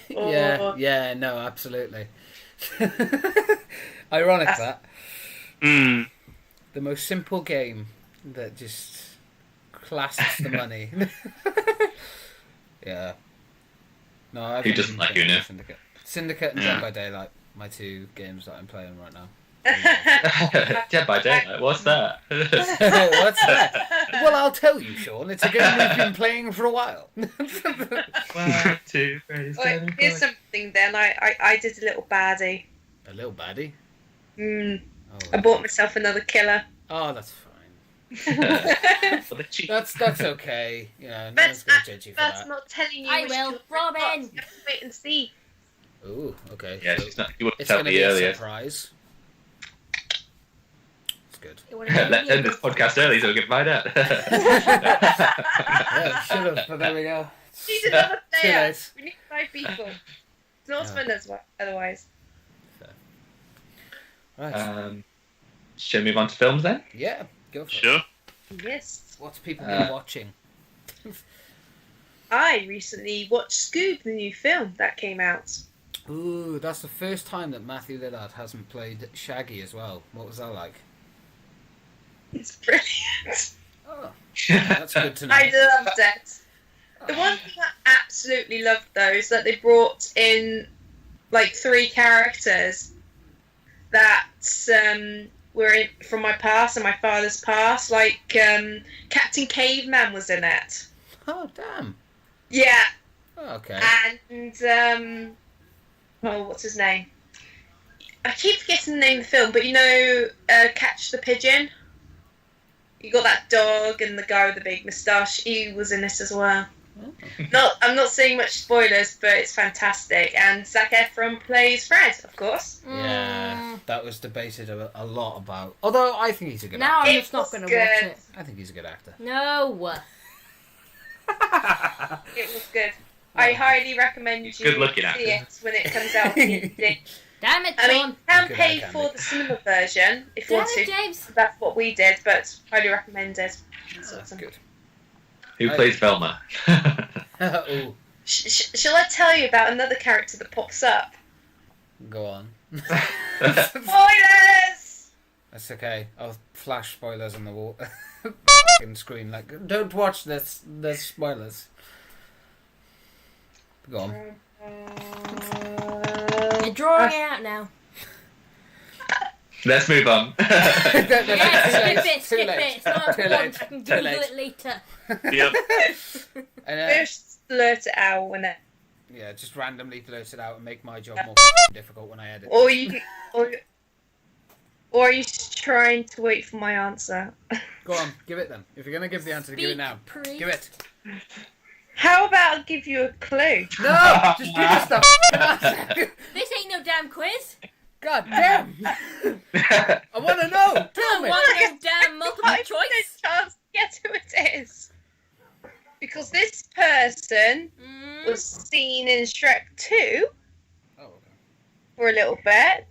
Yeah, no, absolutely. Ironic that. Mm. The most simple game that just clasps the money. Yeah. No, I've Who been doesn't like playing Uno? Syndicate and Yeah. Dead by Daylight, my two games that I'm playing right now. Dead by Daylight. What's that? What's that? Well, I'll tell you, Sean. It's a game we've been playing for a while. 1, 2, 3, Well, here's something then. I did a little baddie. A little baddie. I Oh, bought myself another killer. oh, that's fine. For the cheap. That's okay. Yeah, no That's one's gonna judge you for That's that. not telling you. I which will. killer Robin! it was. You have to wait and see. Ooh, okay. Yeah, So she's not. You wouldn't it's tell gonna me be a earlier. surprise. It's good. It would've been Let's really end this good. podcast early so we can find out. Yeah, should have, but there we go. She's another Too player. late. We need 5 people. It's not Yeah. fun as well, otherwise. Right. Shall we move on to films then? Yeah, go for it. Sure. Yes. What's people been Uh, watching? I recently watched Scoob, the new film that came out. Ooh, that's the first time that Matthew Lillard hasn't played Shaggy as well. What was that like? It's brilliant. Oh, that's good to know. I loved it. The one thing I absolutely loved though is that they brought in like 3 characters that were in, from my past and my father's past. Like Captain Caveman was in it. Oh, damn. Yeah, Oh, okay. and oh, what's his name? I keep forgetting the name of the film, but you know, Catch the Pigeon. You got that dog and the guy with the big moustache. He was in this as well. I'm not saying much spoilers, but it's fantastic. And Zac Efron plays Fred, of course. Yeah, that was debated a lot about. Although I think he's a good Now actor. I'm It just not was going to good. watch it. I think he's a good actor. No. It was good. I highly recommend He's you good looking see actor. it when it comes out. Damn it, I mean, John. you can Good pay eye for candy. the cinema version if you Damn want it, to. James. That's what we did, but highly recommended. That's good. Who plays Velma? Oh, Shall I tell you about another character that pops up? go on. Spoilers! That's okay. I'll flash spoilers on the wall. Screen like, don't watch this. There's spoilers. Go on. You're drawing it out now. Let's move on. Yes, skip it. It's not Too important. late. I can Too Google late. it later. Yep. And, First blurt it out when it. yeah, just randomly blurt it out and make my job more difficult when I edit. Or are you trying to wait for my answer? Go on, give it then. If you're gonna give the answer, give it now. Speak, Give it. How about I give you a clue? No, just give us the answer. This ain't no damn quiz. God damn! I want to know. I Tell don't me. want no damn multiple I choice. chance to guess who it is. Because this person was seen in Shrek 2 Oh, okay. for a little bit,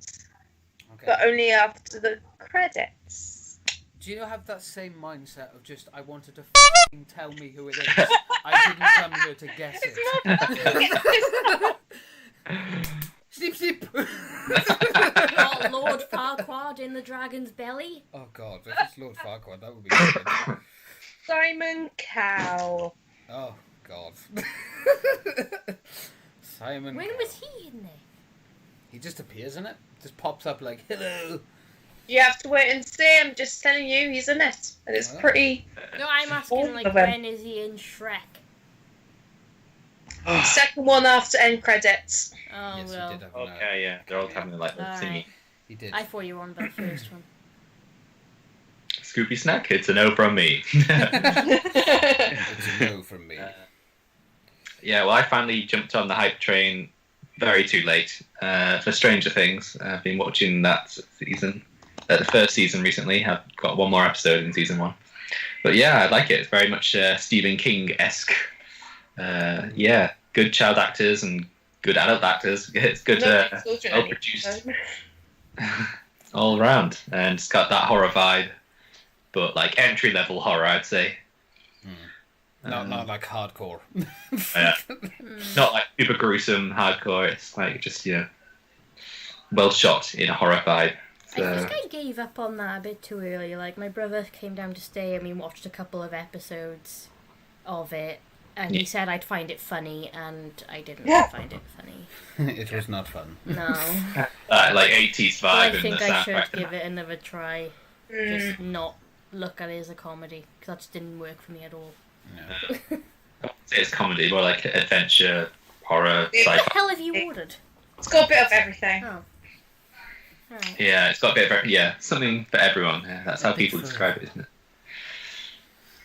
Okay. but only after the credits. Do you have that same mindset of just I wanted to f***ing tell me who it is? I didn't come here to guess it. Sleep, sleep. Oh, Lord Farquaad in the dragon's belly. Oh God, if it's Lord Farquaad, that would be good. Simon Cowell. Oh God. Simon. When Cowell. was he in there? He just appears in it. Just pops up like hello. You have to wait and see. I'm just telling you, he's in it, and it's Oh. pretty. No, I'm asking like All of them. when is he in Shrek? Second one after end credits. Oh Yes, well. he did have an, Okay, yeah, they're all having like a Alright. thingy. He did. I thought you were on about the first one. Scoopy snack, it's a no from me. It's a no from me. Yeah, well, I finally jumped on the hype train very too late for Stranger Things. I've been watching that season, the first season recently. I've got one more episode in season 1. But yeah, I like it. It's very much Stephen King-esque. Yeah, good child actors and good adult actors. It's good, well produced all around, and it's got that horror vibe, but like entry level horror, I'd say. Not like hardcore. Yeah. Not like super gruesome hardcore. It's like just well shot in a horror vibe. So, I think I gave up on that a bit too early. Like my brother came down to stay and we watched a couple of episodes of it, and he said I'd find it funny, and I didn't find it funny. It was not fun. No, like 80s but vibe I and think the I should soundtrack. give it another try. Just not look at it as a comedy, because that just didn't work for me at all. No. I wouldn't say it's comedy, more like adventure, horror, Yeah. What sci-fi. the hell have you ordered? It's got a bit of everything. Oh. Alright. Yeah, it's got a bit of something for everyone. Yeah, that's how people describe it, isn't it?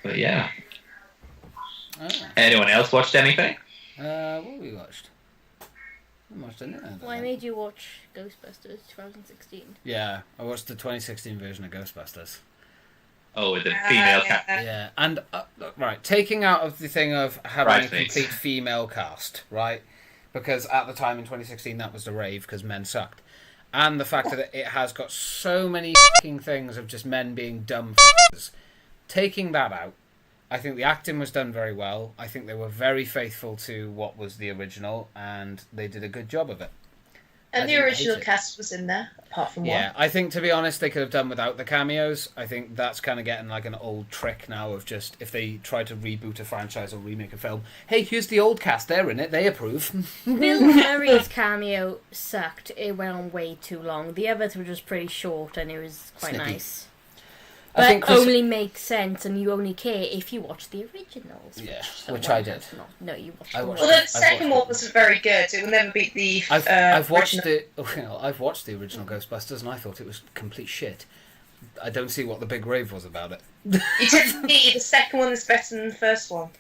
But yeah. Oh. Anyone else watched anything? What have we watched? We watched anything. Well, I made you watch Ghostbusters 2016. Yeah, I watched the 2016 version of Ghostbusters. Oh, with the female cat. Yeah, and right, taking out of the thing of having a Bridesmaids. complete female cast, right? Because at the time in 2016 that was the rave because men sucked, and the fact that it has got so many fucking things of just men being dumb f***ers. Taking that out, I think the acting was done very well. I think they were very faithful to what was the original, and they did a good job of it. I And the didn't hate original it. cast was in there, apart from Yeah, one. I think to be honest, they could have done without the cameos. I think that's kind of getting like an old trick now of just if they try to reboot a franchise or remake a film, hey, here's the old cast, they're in it, they approve. Bill Murray's cameo sucked. It went on way too long. The others were just pretty short, and it was quite Snippy. nice. I But think Chris- only makes sense, and you only care if you watch the originals. Yeah, someone which I did. has not. No, you watched I the watched Well, one. the I've second watched one was very good. It will never beat the. I've watched original. it. Well, I've watched the original Ghostbusters, and I thought it was complete shit. I don't see what the big rave was about it. You tend to think the second one is better than the first one.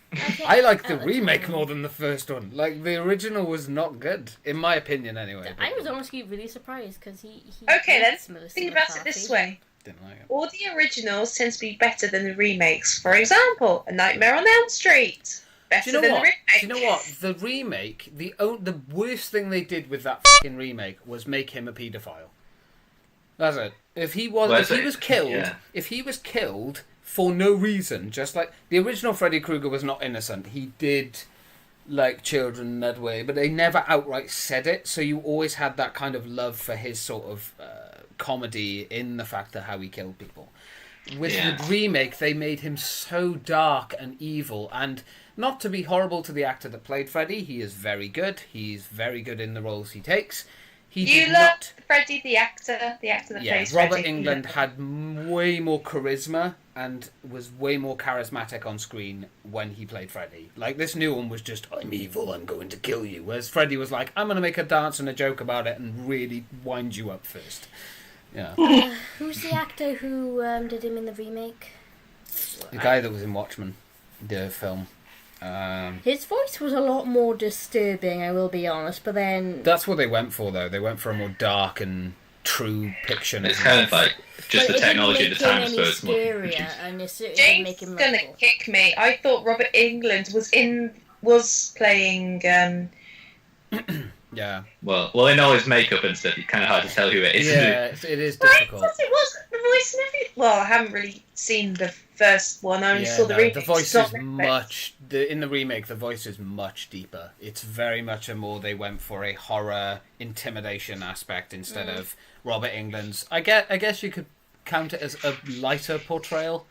I like the At the remake time. more than the first one. Like the original was not good, in my opinion, anyway. I was honestly really surprised because he Okay, then. hates Melissa Think about it McCarthy. this way. Didn't like it. All the originals tend to be better than the remakes. For example, A Nightmare on Elm Street. better Do you know than what? the remake. Do you know what? The remake, the worst thing they did with that fucking remake was make him a paedophile. That's it. If he was killed for no reason, just like the original Freddy Krueger was not innocent. He did like children in that way, but they never outright said it. So you always had that kind of love for his sort of comedy in the fact of how he killed people. With the remake, they made him so dark and evil, and not to be horrible to the actor that played Freddy, he is very good. He's very good in the roles he takes. You love Freddy, the actor that plays Freddy. Robert Englund had way more charisma and was way more charismatic on screen when he played Freddy. Like, this new one was just, I'm evil, I'm going to kill you. Whereas Freddy was like, I'm going to make a dance and a joke about it and really wind you up first. Yeah. Who's the actor who did him in the remake? The guy that was in Watchmen, the film. His voice was a lot more disturbing, I will be honest, but then... That's what they went for, though. They went for a more dark and true picture. It's kind of like just the technology at the time, so it's more... And it didn't make James him is gonna kick me. I thought Robert Englund was playing... Yeah. Well, in all his makeup and stuff, it's kind of hard to tell who it is. Yeah, it is difficult. I thought it was the voice and everything. Well, I haven't really seen the first one. I only saw the remake. The voice is much... in the remake, the voice is much deeper. It's very much they went for a horror intimidation aspect instead of Robert Englund's. I guess you could count it as a lighter portrayal.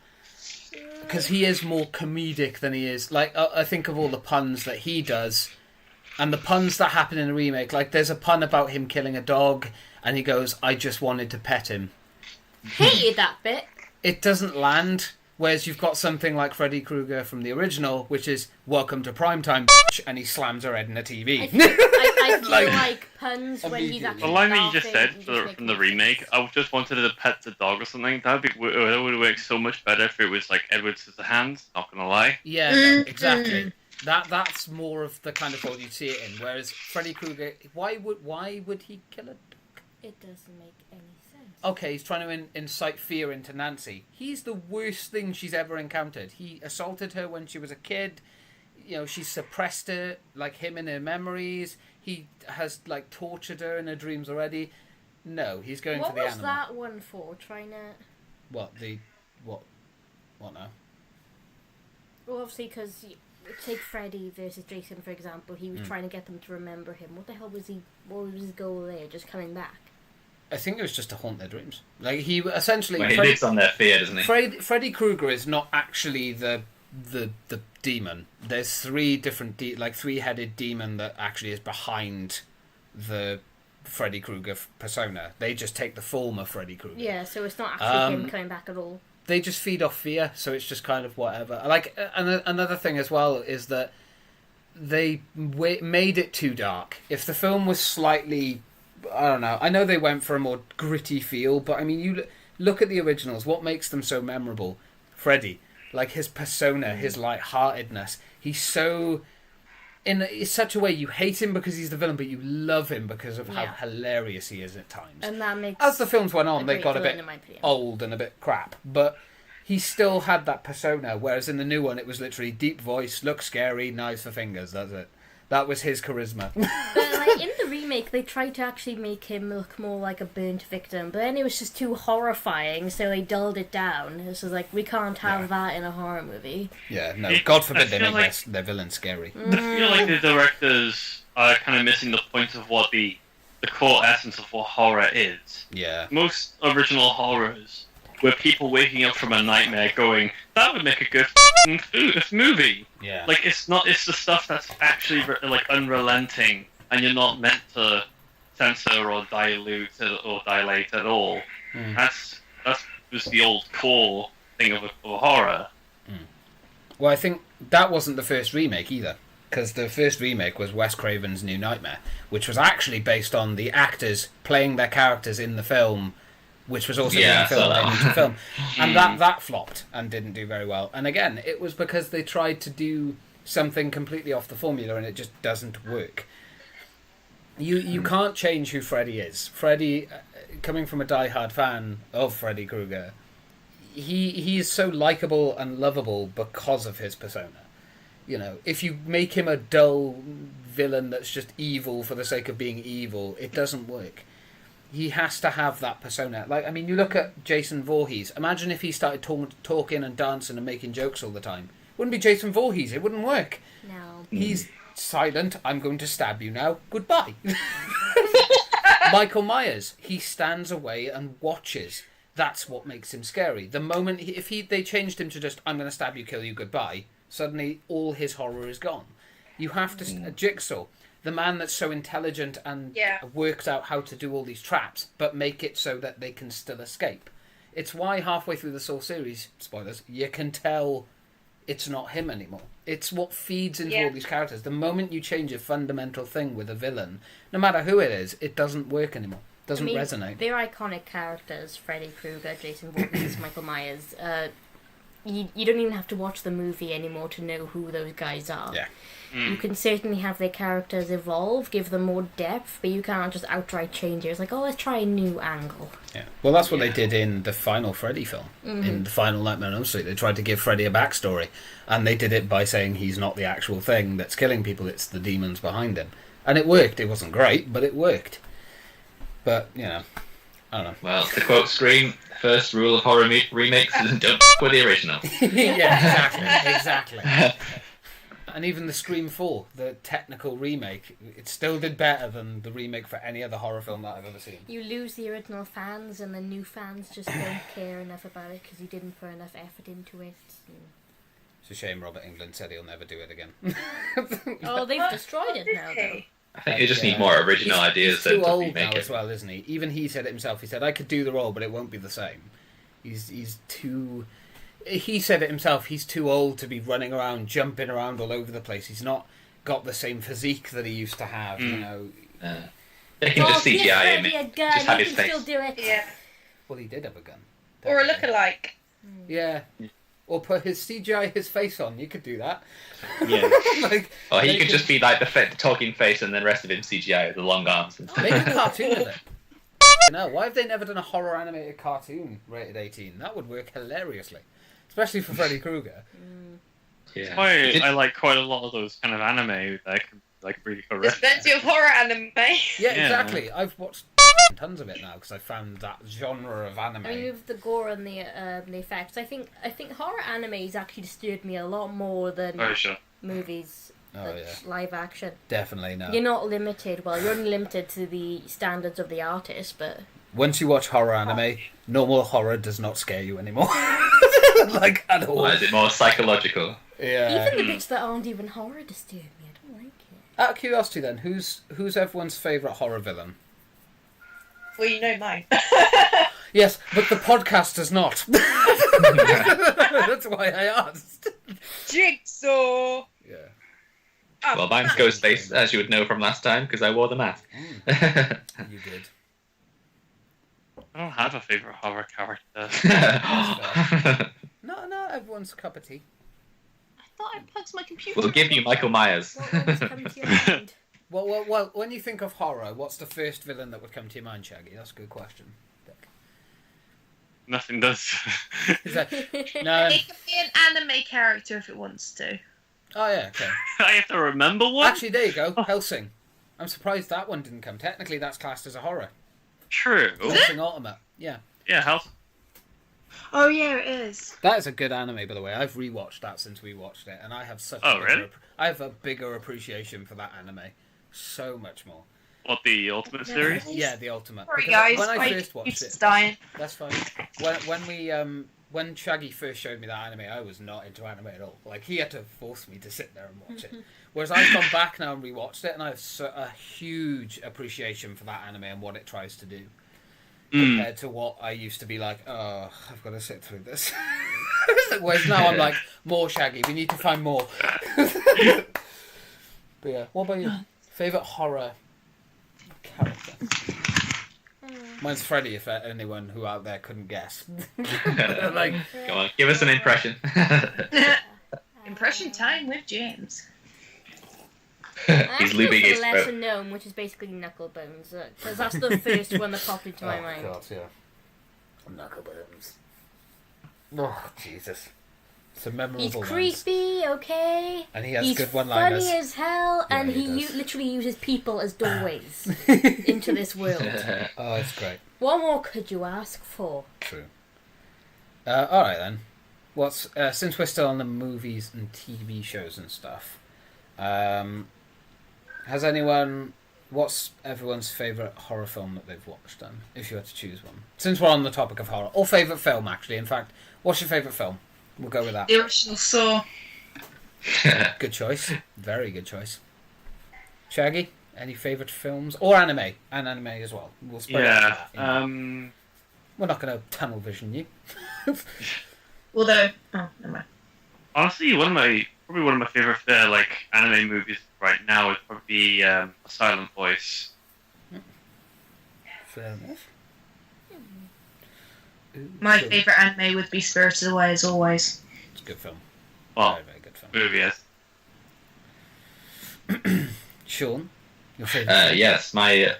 Because he is more comedic than he is... Like, I think of all the puns that he does... And the puns that happen in the remake, like there's a pun about him killing a dog, and he goes, I just wanted to pet him. Hated that bit. It doesn't land, whereas you've got something like Freddy Krueger from the original, which is, welcome to primetime, bitch, and he slams her head in a TV. I feel like puns when he's actually the line that you just said from the remake, I just wanted to pet the dog or something. That would have worked so much better if it was like Edward Scissorhands, not gonna lie. Yeah, no, exactly. That's more of the kind of world you see it in. Whereas Freddy Krueger, why would he kill a dog? It doesn't make any sense. Okay, he's trying to incite fear into Nancy. He's the worst thing she's ever encountered. He assaulted her when she was a kid. You know, she suppressed her, like him in her memories. He has like tortured her in her dreams already. No, he's going for the animal. What was that one for? Trying to... What now? Well, obviously, because... Take Freddy versus Jason, for example. He was trying to get them to remember him. What the hell was he... What was his goal there? Just coming back? I think it was just to haunt their dreams. Like, he essentially... Well, he lives on their fear, doesn't he? Freddy Krueger is not actually the demon. There's three different... three-headed demon that actually is behind the Freddy Krueger persona. They just take the form of Freddy Krueger. Yeah, so it's not actually him coming back at all. They just feed off fear, so it's just kind of whatever. Like, another thing as well is that they made it too dark. If the film was slightly... I don't know. I know they went for a more gritty feel, but I mean, you look at the originals. What makes them so memorable? Freddy. Like, his persona, his lightheartedness. He's so... In such a way, you hate him because he's the villain, but you love him because of how hilarious he is at times. And that makes... As the films went on, they got a bit old and a bit crap, but he still had that persona, whereas in the new one, it was literally deep voice, look scary, knives for fingers, that's it. That was his charisma. But like in the remake, they tried to actually make him look more like a burnt victim, but then it was just too horrifying, so they dulled it down. It was like, we can't have that in a horror movie. Yeah, no, God forbid they make their villains scary. I feel like the directors are kind of missing the point of what the core essence of what horror is. Yeah. Most original horrors were people waking up from a nightmare going, that would make a good movie. Yeah. Like, it's the stuff that's actually like unrelenting, and you're not meant to censor or dilute or dilate at all. That's just the old core thing of a horror. Well, I think that wasn't the first remake either, because the first remake was Wes Craven's New Nightmare, which was actually based on the actors playing their characters in the film, which was also being filmed into film. And that flopped and didn't do very well. And again, it was because they tried to do something completely off the formula and it just doesn't work. You can't change who Freddy is. Freddy, coming from a die-hard fan of Freddy Krueger, he is so likable and lovable because of his persona. You know, if you make him a dull villain that's just evil for the sake of being evil, it doesn't work. He has to have that persona. Like, I mean, you look at Jason Voorhees. Imagine if he started talking and dancing and making jokes all the time. It wouldn't be Jason Voorhees. It wouldn't work. No. He's silent. I'm going to stab you now. Goodbye. Michael Myers. He stands away and watches. That's what makes him scary. The moment they changed him to just I'm going to stab you, kill you, goodbye. Suddenly, all his horror is gone. You have to... Jigsaw, the man that's so intelligent and worked out how to do all these traps, but make it so that they can still escape. It's why halfway through the Saw series, spoilers, you can tell it's not him anymore. It's what feeds into all these characters. The moment you change a fundamental thing with a villain, no matter who it is, it doesn't work anymore. Doesn't resonate. They're iconic characters, Freddy Krueger, Jason Voorhees, Michael Myers. You don't even have to watch the movie anymore to know who those guys are. Yeah. You can certainly have their characters evolve, give them more depth, but you can't just outright change it. It's like, oh, let's try a new angle. Yeah. Well, that's what they did in the final Freddy film. In the final Nightmare on Elm Street, they tried to give Freddy a backstory, and they did it by saying he's not the actual thing that's killing people, it's the demons behind him. And it worked. It wasn't great, but it worked. But, you know, I don't know. Well, to quote Scream, first rule of horror remakes is don't with the original. Yeah, exactly. And even the Scream 4, the technical remake, it still did better than the remake for any other horror film that I've ever seen. You lose the original fans, and the new fans just don't care enough about it because you didn't put enough effort into it. It's a shame Robert Englund said he'll never do it again. Oh, they've destroyed it now, though. I think you just need more original ideas than to old remake now it. as well, isn't he? Even he said it himself. He said, I could do the role, but it won't be the same. He's too... He said it himself, he's too old to be running around, jumping around all over the place. He's not got the same physique that he used to have, you know. They can just CGI him. Just have his face. Still do it. Yeah. Well, he did have a gun. Or a look-alike. Yeah. Or put his CGI his face on. You could do that. Yeah. Like, Or he could just be like the talking face and then the rest of him CGI with the long arms. And make a cartoon of it. You know, why have they never done a horror animated cartoon rated 18? That would work hilariously. Especially for Freddy Krueger. Yeah. I like quite a lot of those kind of anime that can like really There's horrific. plenty of horror anime. Yeah, exactly. I've watched tons of it now because I found that genre of anime. I mean, with the gore and the effects, I think horror animes actually disturbed me a lot more than movies. Live action. Definitely no. You're not limited. Well, you're only limited to the standards of the artist, but once you watch horror anime, normal horror does not scare you anymore. Like at all. Why is it more psychological? Yeah. Even the bits that aren't even horror disturb me. I don't like it. Out of curiosity, then, who's everyone's favourite horror villain? Well, you know mine. Yes, but the podcast does not. That's why I asked. Jigsaw. Yeah. Well, mine's Ghostface, as you would know from last time, because I wore the mask. You did. I don't have a favourite horror character. Not everyone's cup of tea. I thought I plugged my computer. We'll give you Michael Myers. What ones come to your mind? Well, when you think of horror, what's the first villain that would come to your mind, Shaggy? That's a good question. Nothing does. Is that, no. It can be an anime character if it wants to. Oh yeah, okay. I have to remember one? Actually, there you go. Hellsing. I'm surprised that one didn't come. Technically, that's classed as a horror. True. Hellsing Ultimate. Yeah. Yeah, House. Oh yeah, it is. That is a good anime, by the way. I've rewatched that since we watched it, and I have I have a bigger appreciation for that anime. So much more. What, the Ultimate series? Yeah, the Ultimate. Sorry Because guys, when I my first watched computer's it, dying. that's fine. When Shaggy first showed me that anime, I was not into anime at all. Like, he had to force me to sit there and watch it. Whereas I've gone back now and rewatched it, and I have a huge appreciation for that anime and what it tries to do. Compared to what I used to be like, oh, I've got to sit through this. Whereas now I'm like, more Shaggy, we need to find more. But yeah, what about you? Favourite horror character? Mine's Freddy, if anyone who out there couldn't guess. Like, Go on, give us an impression. Impression time with James. He's looping his lesser throat. known, which is basically Knucklebones, because that's the first one that popped into my mind. God, yeah. Knucklebones. Oh, Jesus. Some memorable He's ones. creepy, okay? And he has He's good one-liners. funny as hell, Yeah, and he he does. literally uses people as doorways into this world. Oh, it's great. What more could you ask for? True. All right then. What's since we're still on the movies and TV shows and stuff? Has anyone? What's everyone's favourite horror film that they've watched? Then, if you had to choose one, since we're on the topic of horror, or favourite film actually. In fact, what's your favourite film? We'll go with that. The original Saw. Good choice. Very good choice. Shaggy, any favourite films or anime? And anime as well. We'll spread Yeah. out that. We're not going to tunnel vision you. Although, oh, never mind. Honestly, probably one of my favorite like anime movies right now would probably be A Silent Voice. Fair enough. My Cool. favourite anime would be Spirited Away, as always. It's a good film. Well, Very, very good film. movie, yes. Sean, your favourite? Yes, my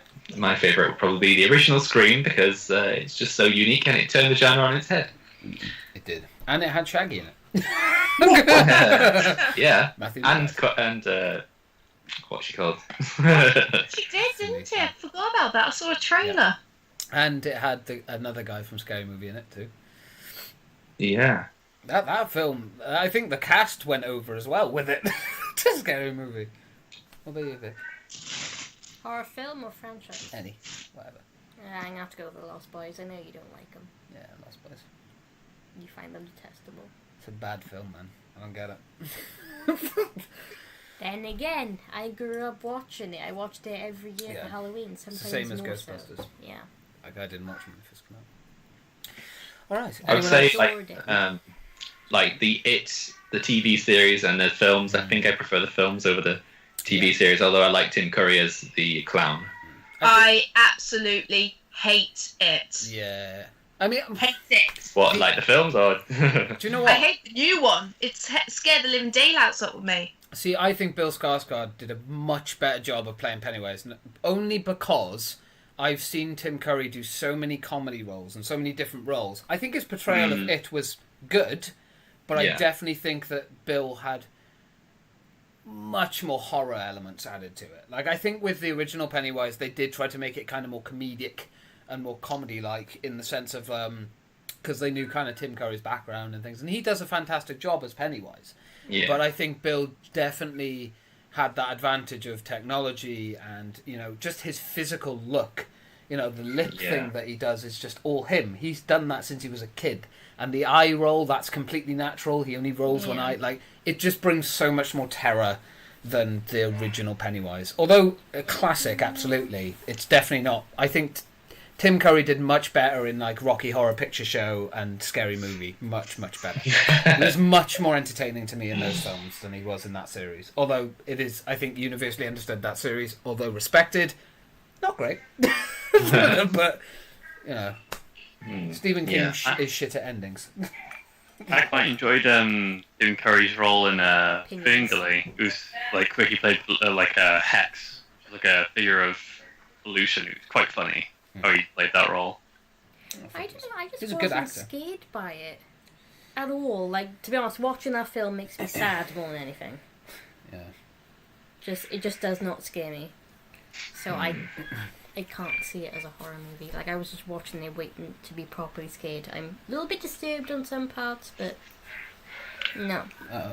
favourite would probably be the original Scream because it's just so unique and it turned the genre on its head. It did, and it had Shaggy in it. Yeah, Matthew and McConaughey. what's she called? She did, didn't she? I forgot about that. I saw a trailer. And it had another guy from Scary Movie in it too. Yeah. That film, I think the cast went over as well with it. To Scary Movie. What about you, Vic? Horror film or franchise? Any, whatever. I'm gonna have to go with The Lost Boys. I know you don't like them. Yeah, Lost Boys. You find them detestable. It's a bad film, man. I don't get it. Then again, I grew up watching it. I watched it every year Yeah. for Halloween. It's Sometimes the same as more so. Ghostbusters. Yeah. Like I didn't watch them when they first came out. All right. I would anyone say else? like the TV series and the films. I think I prefer the films over the TV series. Although I like Tim Curry as the clown. I absolutely hate it. Yeah. I mean, Hate it. What, like the films or? do you know what? I hate the new one. It's scared the living daylights up with me. See, I think Bill Skarsgård did a much better job of playing Pennywise, only because I've seen Tim Curry do so many comedy roles and so many different roles. I think his portrayal of it was good, but I definitely think that Bill had much more horror elements added to it. Like, I think with the original Pennywise, they did try to make it kind of more comedic and more comedy-like in the sense of... because they knew kind of Tim Curry's background and things. And he does a fantastic job as Pennywise. Yeah. But I think Bill definitely had that advantage of technology and, you know, just his physical look. You know, the lip thing that he does is just all him. He's done that since he was a kid. And the eye roll, that's completely natural. He only rolls one eye. Like, it just brings so much more terror than the original Pennywise. Although a classic, absolutely. It's definitely not. I think Tim Curry did much better in like Rocky Horror Picture Show and Scary Movie. Much, much better. He was much more entertaining to me in those films than he was in that series. Although it is, I think, universally understood that series, although respected, not great. But, you know, Stephen King is shit at endings. I quite enjoyed Tim Curry's role in Fingerly, who's like where he played like a hex, like a figure of illusion. It was quite funny how he played that role. I don't know, I just He's a good wasn't actor. scared by it at all. Like, to be honest, watching that film makes me sad more than anything. Yeah. It just does not scare me. So I can't see it as a horror movie. Like, I was just watching it waiting to be properly scared. I'm a little bit disturbed on some parts, but no.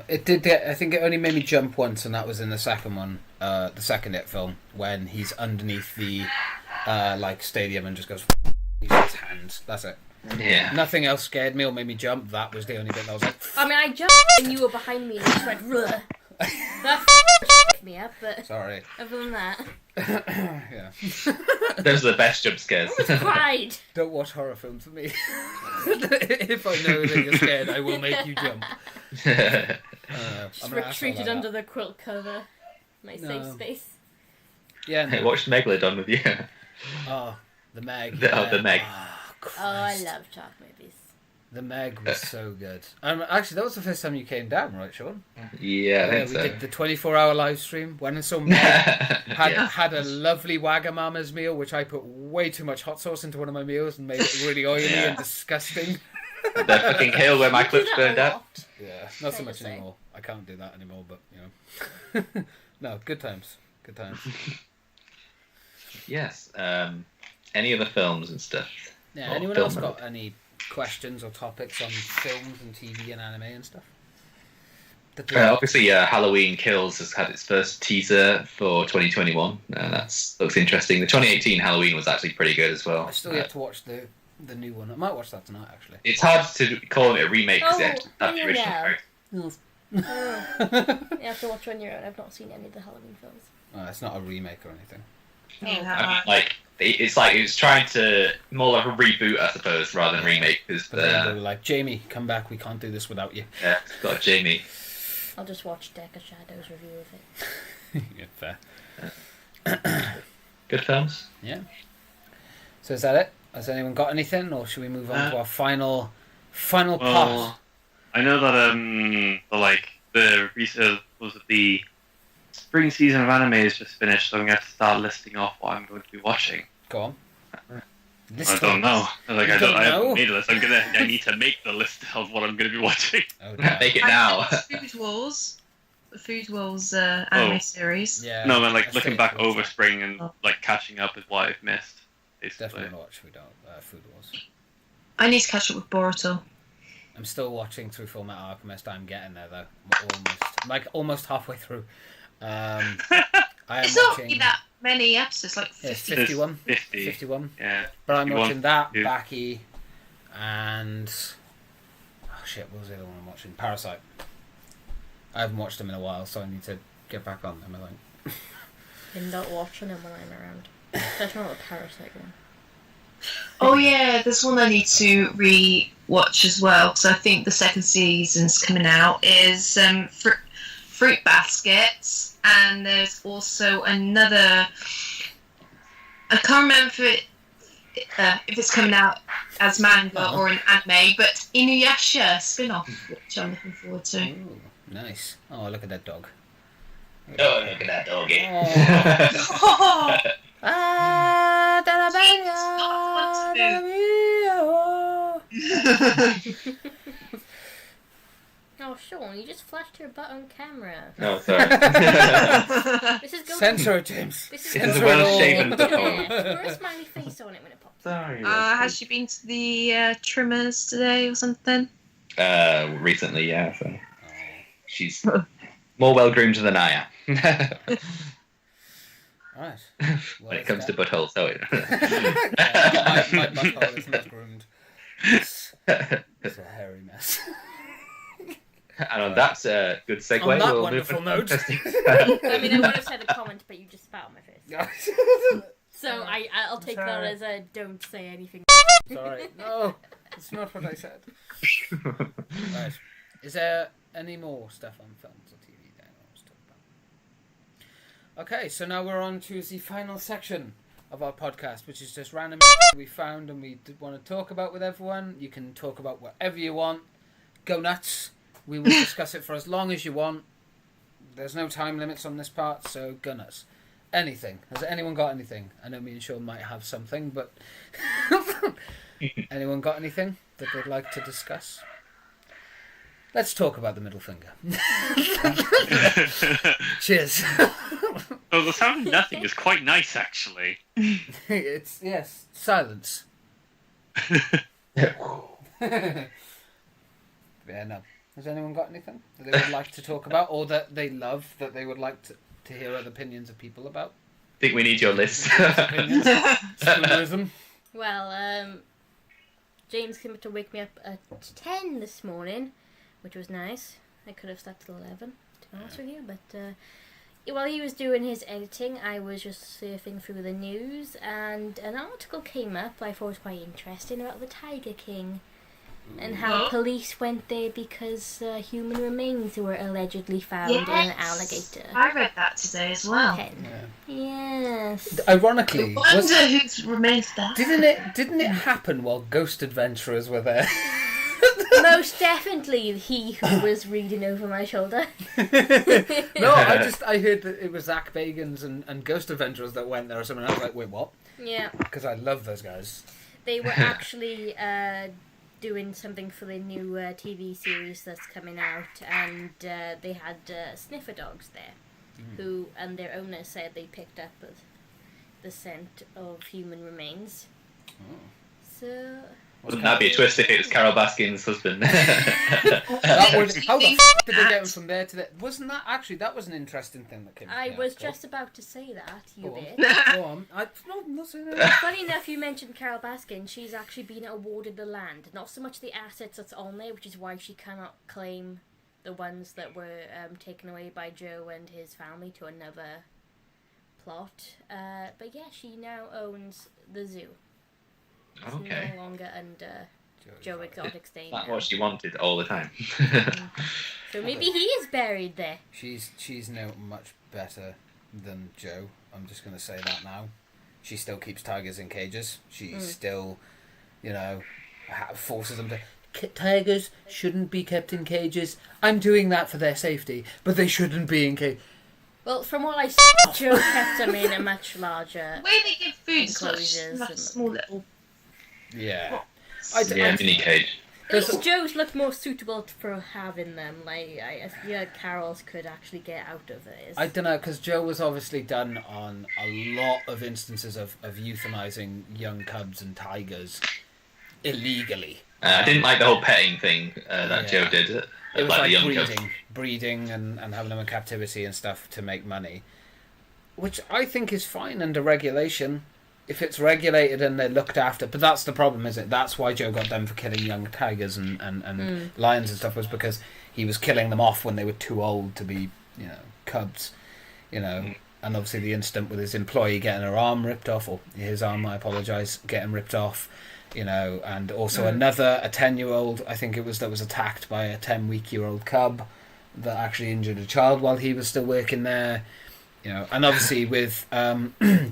It did get, I think it only made me jump once, and that was in the second one, the second It film, when he's underneath the like stadium and just goes uses his hands. That's it. Yeah. Nothing else scared me or made me jump. That was the only bit that I was like, I mean, I jumped and you were behind me and I just went, "Ruh." That f***ed me up, but sorry. other than that, Yeah. Those are the best jump scares. I was cried. Don't watch horror films with me. If I know that you're scared, I will make you jump. Just I'm an asshole retreated like under that. the quilt cover. My safe space. Yeah. I No. watched Megalodon with you. Oh, the Meg. The Meg. Oh, Oh, I Christ. love shark movies. The Meg was so good. Actually, that was the first time you came down, right, Sean? Yeah, I think we so. did the 24-hour live stream. Went and saw Meg. Had a lovely Wagamama's meal, which I put way too much hot sauce into one of my meals and made it really oily and disgusting. The fucking hill where my clips burned out. Yeah, not so Fair much to say. anymore. I can't do that anymore, but you know. No, good times. Good times. Yes. Any other films and stuff? Yeah. Or Anyone film else got related? any questions or topics on films and TV and anime and stuff? Obviously, Halloween Kills has had its first teaser for 2021. That looks interesting. The 2018 Halloween was actually pretty good as well. I still yet to watch the new one. I might watch that tonight, actually. It's hard to call it a remake because Oh, it had the yeah, original yeah. character. Oh. You have to watch on your own. I've not seen any of the Halloween films. It's not a remake or anything. Yeah. It's like it's trying to more like a reboot, I suppose, rather than remake. Because But then they were like, Jamie, come back. We can't do this without you. it's got Jamie. I'll just watch Deca Shadow's review of it. Yeah, fair. Good films. Yeah. So is that it? Has anyone got anything, or should we move on to our final part? Well, I know that the spring season of anime is just finished, so I'm going to have to start listing off what I'm going to be watching. Go on. I don't know. I You don't I know? haven't made a list. I need to make the list of what I'm going to be watching. Oh, damn. Make it now. Food Wars. The Food Wars anime series. Yeah. No, man, like I looking still back watch over it. spring and like catching up with what I've missed. Basically. Definitely gonna watch Food Wars. I need to catch up with Boruto. I'm still watching through Fullmetal Alchemist. I'm getting there though. Almost halfway through. I am It's not watching. that many episodes, like Yeah, it's 50. 51. 50. 51. Yeah. But I'm 51, watching that, yeah. Baki, and oh shit, what was the other one I'm watching? Parasite. I haven't watched them in a while, so I need to get back on them. I think. I'm not watching them when I'm around. Especially not the Parasite one. Oh yeah, there's one I need to re-watch as well, because I think the second season's coming out, is Fruit Baskets, and there's also another, I can't remember if it's coming out as manga or an anime, but Inuyasha spin-off, which I'm looking forward to. Ooh, nice. Oh, look at that dog. Oh, look at that doggy. Oh. Oh, Sean, you just flashed your butt on camera. No, sorry. This is going Censor it, James. This is It's Censor a it all. well-shaven Yeah, butthole. put a smiley face on it when it pops. Sorry. Has she been to the trimmers today or something? Recently, yeah. So Oh. she's more well groomed than I am. Right. when it comes to butthole, so it. Yeah, my butthole is not groomed. It's a hairy mess. And on that good segue, On that we'll wonderful move note. I mean, I would have said a comment, but you just spat on my face. So I'll take that Sorry. as a don't say anything. Sorry. No, it's not what I said. Right. Is there any more stuff on films or TV that I want to talk about? Okay, so now we're on to the final section of our podcast, which is just random we found and we want to talk about with everyone. You can talk about whatever you want. Go nuts. We will discuss it for as long as you want. There's no time limits on this part, so go nuts. Anything. Has anyone got anything? I know me and Sean might have something, but anyone got anything that they'd like to discuss? Let's talk about the middle finger. Cheers. So the sound of nothing is quite nice, actually. It's, yes, silence. Yeah, no. Has anyone got anything that they would like to talk about, or that they love, that they would like to hear other opinions of people about? I think we need your list. Opinions? Spoonerism? Well, James came to wake me up at 10 this morning, which was nice. I could have slept till 11, to be honest with you, but while he was doing his editing, I was just surfing through the news, and an article came up I thought was quite interesting about the Tiger King. And how police went there because human remains were allegedly found in an alligator. I read that today as well. Pen. Yeah. Yes. Ironically, I wonder whose remains that. didn't it happen while Ghost Adventurers were there? Most definitely he who was reading over my shoulder. No, I heard that it was Zach Bagans and Ghost Adventurers that went there or something. I was like, wait, what? Yeah. Because I love those guys. They were actually doing something for the new TV series that's coming out, and they had sniffer dogs there, who and their owner said they picked up the scent of human remains. Oh. So. Wouldn't that be a twist if it was Carol Baskin's husband? How the f*** did they get him from there to there? Wasn't that actually, that was an interesting thing that came I was just about to say that, you bit. Go on. I'm not saying that. Funny enough, you mentioned Carol Baskin. She's actually been awarded the land, not so much the assets that's on there, which is why she cannot claim the ones that were taken away by Joe and his family to another plot. But yeah, she now owns the zoo. It's Okay. no longer under Joe Exotic's name. That's what she wanted all the time. So maybe he is buried there. She's now much better than Joe. I'm just going to say that now. She still keeps tigers in cages. She still, forces them to... Tigers shouldn't be kept in cages. I'm doing that for their safety, but they shouldn't be in cages. Well, from what I saw, Joe kept them in a much larger... The way they give food, enclosures such small little... Yeah. Mini cage. At least Joe's looked more suitable for having them. Like, I feel like Carol's could actually get out of this. I don't know, because Joe was obviously done on a lot of instances of euthanizing young cubs and tigers illegally. I didn't like the whole petting thing that Joe did. It was the like young cubs. breeding and having them in captivity and stuff to make money, which I think is fine under regulation. If it's regulated and they're looked after, but that's the problem, isn't it? That's why Joe got them for killing young tigers and lions and stuff, was because he was killing them off when they were too old to be, cubs, and obviously the incident with his employee getting her arm ripped off, or his arm, I apologise, getting ripped off, and also another, a 10-year-old, I think it was, that was attacked by a 10-week-year-old cub that actually injured a child while he was still working there. And obviously with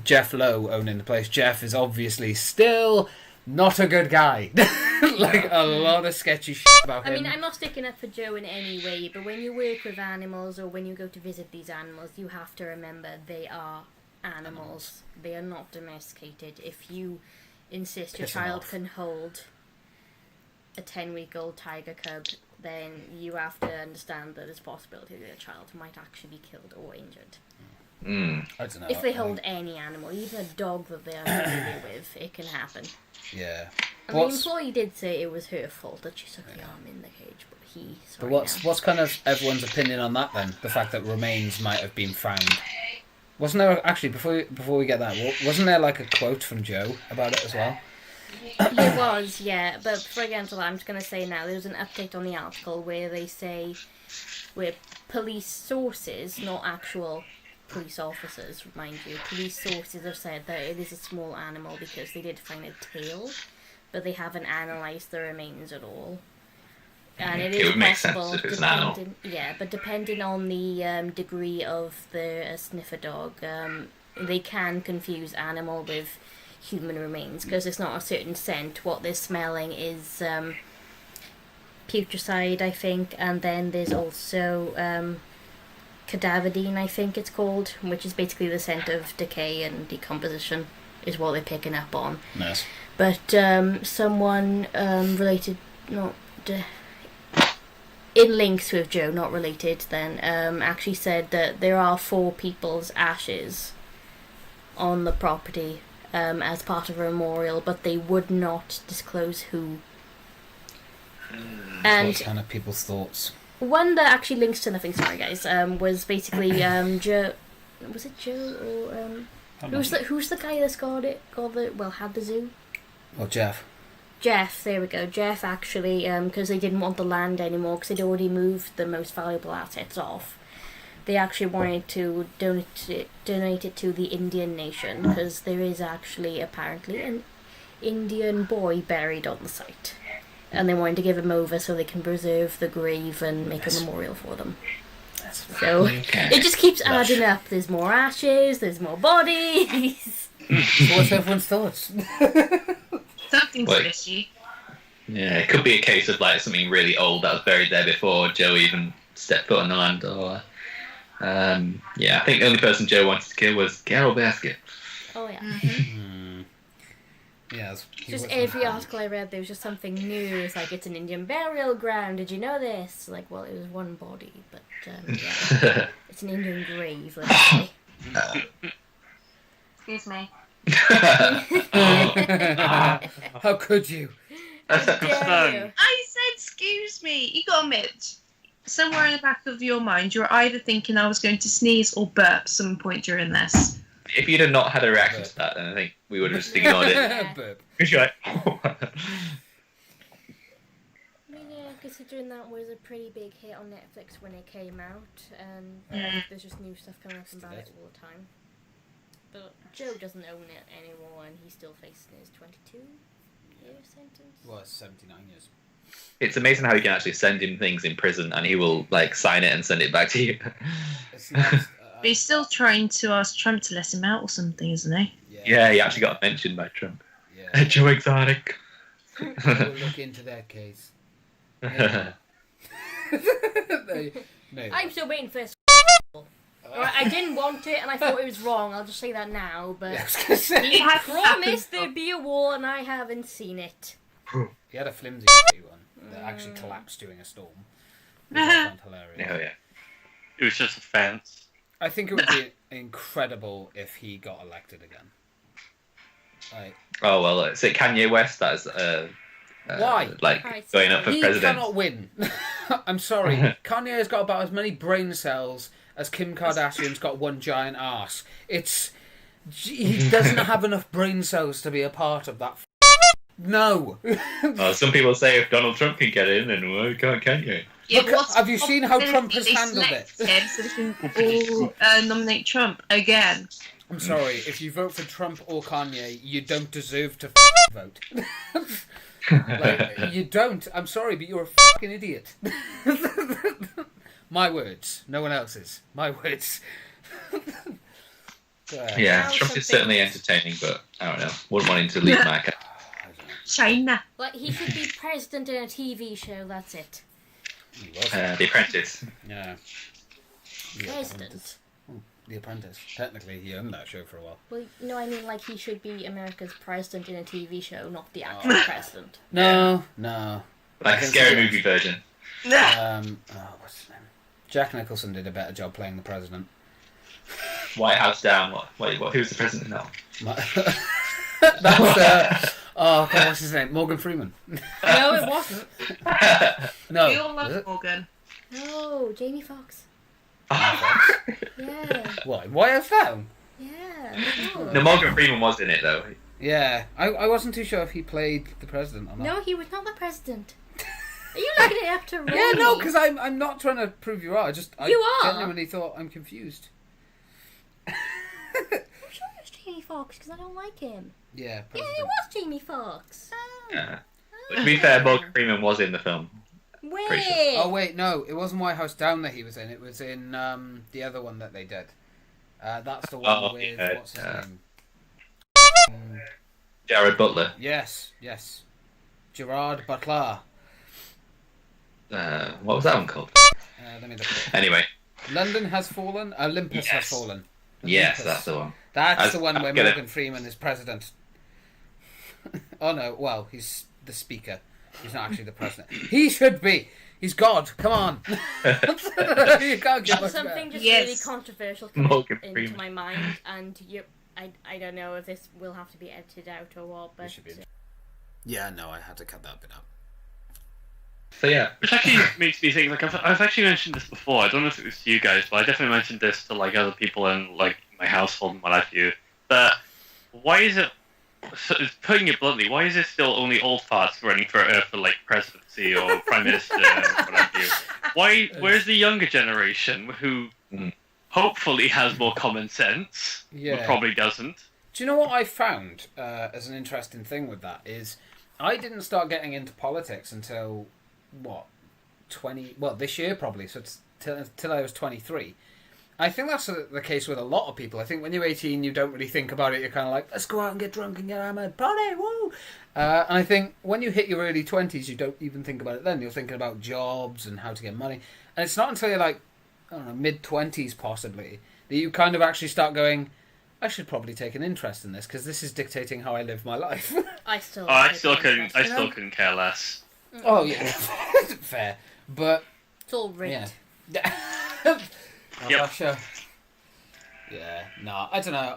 Jeff Lowe owning the place, Jeff is obviously still not a good guy. A lot of sketchy shit about him. I mean, I'm not sticking up for Joe in any way, but when you work with animals or when you go to visit these animals, you have to remember they are animals. They are not domesticated. If you insist your child can hold a 10-week-old tiger cub, then you have to understand that there's a possibility that your child might actually be killed or injured. I don't know. If they hold any animal, even a dog that they are familiar with, it can happen. Yeah. And the employee did say it was her fault that she took the arm in the cage, but he... But what's kind of everyone's opinion on that then? The fact that remains might have been found. Wasn't there, actually, before we get that, wasn't there like a quote from Joe about it as well? There was, yeah. But before I get into that, I'm just going to say now, there's an update on the article where they say, where police sources, not actual police officers, mind you, police sources have said that it is a small animal because they did find a tail, but they haven't analysed the remains at all. And it is would make possible, sense if it was an animal. Yeah, but depending on the degree of the sniffer dog, they can confuse animal with human remains because it's not a certain scent. What they're smelling is putricide, I think, and then there's also cadaverine, I think it's called, which is basically the scent of decay and decomposition, is what they're picking up on. Nice. But someone related, in links with Joe, not related, then actually said that there are 4 people's ashes on the property as part of a memorial, but they would not disclose who. And what kind of people's thoughts? One that actually links to nothing, sorry guys, was basically Joe. Was it Joe or who's the guy that's had the zoo? Well, Jeff. Jeff, there we go. Jeff actually, because they didn't want the land anymore because they'd already moved the most valuable assets off. They actually wanted to donate it to the Indian nation because there is actually apparently an Indian boy buried on the site. And they wanted to give him over so they can preserve the grave and make a memorial for them. So it just keeps adding up. There's more ashes, there's more bodies. So what's everyone's thoughts? Something's fishy. Yeah, it could be a case of like something really old that was buried there before Joe even stepped foot on the land. Or I think the only person Joe wanted to kill was Carol Baskin. Oh yeah. Yes. Just every article I read, there was just something new. It's like, it's an Indian burial ground. Did you know this? Like, well, it was one body, but yeah, it's an Indian grave. Let's say. Excuse me. How could you? How dare you? I said, excuse me. You got to admit, somewhere in the back of your mind, you're either thinking I was going to sneeze or burp some point during this. If you'd have not had a reaction to that, then I think we would have just ignored it. Yeah. Because you're like, I mean, yeah, considering that was a pretty big hit on Netflix when it came out, and there's just new stuff coming up about it all the time. But Joe doesn't own it anymore, and he's still facing his 22-year sentence. Well, it's 79 years. it's amazing how you can actually send him things in prison and he will like sign it and send it back to you. It's nice, But he's still trying to ask Trump to let him out or something, isn't he? Yeah, he actually got mentioned by Trump. Yeah. Joe Exotic. We'll look into that case. Yeah. No. I'm still waiting for this. Alright, I didn't want it and I thought it was wrong. I'll just say that now. But Yeah, I was gonna say. he had promised there'd be a war and I haven't seen it. He had a flimsy one that actually collapsed during a storm. Which I found hilarious. Oh yeah. It was just a fence. I think it would be incredible if he got elected again. Like, Oh well, is it Kanye West that is Why? like Right, going up for he president? cannot win. I'm sorry. Kanye has got about as many brain cells as Kim Kardashian's got one giant arse. He doesn't have enough brain cells to be a part of that. No. Well, some people say if Donald Trump can get in, then why can't Kanye? Yeah, Look, have you seen how Trump has handled it? Him so they can all nominate Trump again. I'm sorry. If you vote for Trump or Kanye, you don't deserve to vote. Like, you don't. I'm sorry, but you're a fucking idiot. My words, no one else's. My words. Yeah, Now Trump is something- certainly entertaining, but I don't know. Wouldn't want him to lead my account. China. Like, he should be president in a TV show, that's it. The Apprentice. Yeah. The President. The Apprentice. Technically, he owned that show for a while. Well, no, I mean, like, he should be America's president in a TV show, not the actual president. No. Like a scary movie version. What's his name? Jack Nicholson did a better job playing the president. White House down. Wait, who's the president now? That's what's his name? Morgan Freeman. No, it wasn't. No. We all was love it? Morgan. No, Jamie Foxx. Yeah, Why? Why has that? yeah. No. No, Morgan Freeman was in it though. Yeah, I wasn't too sure if he played the president or not. No, he was not the president. Are you looking it up to Ray? Yeah, no, because I'm not trying to prove you are. I You are. genuinely thought I'm confused. I'm sure it was Jamie Foxx, because I don't like him. Yeah, Yeah, president. it was Jamie Foxx. Yeah. But to be fair, Morgan Freeman was in the film. Wait. Pretty sure. Oh wait, no, it wasn't White House Down that he was in. It was in the other one that they did. That's the one Oh, with yeah, what's his yeah. name? Jared Butler. Yes. Gerard Butler. What was that one called? Let me look. It up. Anyway, London Has Fallen. Olympus Has Yes. Fallen. yes, Olympus. that's the one. That's the one where I'm gonna- Morgan Freeman is president. Oh no, well, he's the speaker. He's not actually the president. He should be. He's God. Come on. You can't get much Something better. just Yes. really controversial Morgan came into Freeman. my mind, and I don't know if this will have to be edited out or what, but It should be. Yeah, no, I had to cut that bit out. So yeah, Which actually makes me think, like, I've actually mentioned this before. I don't know if it was to you guys, but I definitely mentioned this to, like, other people in, like, my household and what have you. That, why is it, so, putting it bluntly, why is it still only old farts running for like, presidency or prime minister or what have you? Where's the younger generation who hopefully has more common sense, Yeah. but probably doesn't? Do you know what I found as an interesting thing with that is I didn't start getting into politics until this year probably, so it's till I was 23. I think that's the case with a lot of people. I think when you're 18 you don't really think about it, you're kind of like, let's go out and get drunk and get hammered, party, woo! And I think when you hit your early 20s you don't even think about it then. You're thinking about jobs and how to get money, and it's not until you're like, I don't know, mid-20s possibly, that you kind of actually start going, I should probably take an interest in this because this is dictating how I live my life. I still. I still couldn't care less. Oh yeah, fair, but It's all rigged. yeah. Yep. Sure. Yeah, no, I don't know.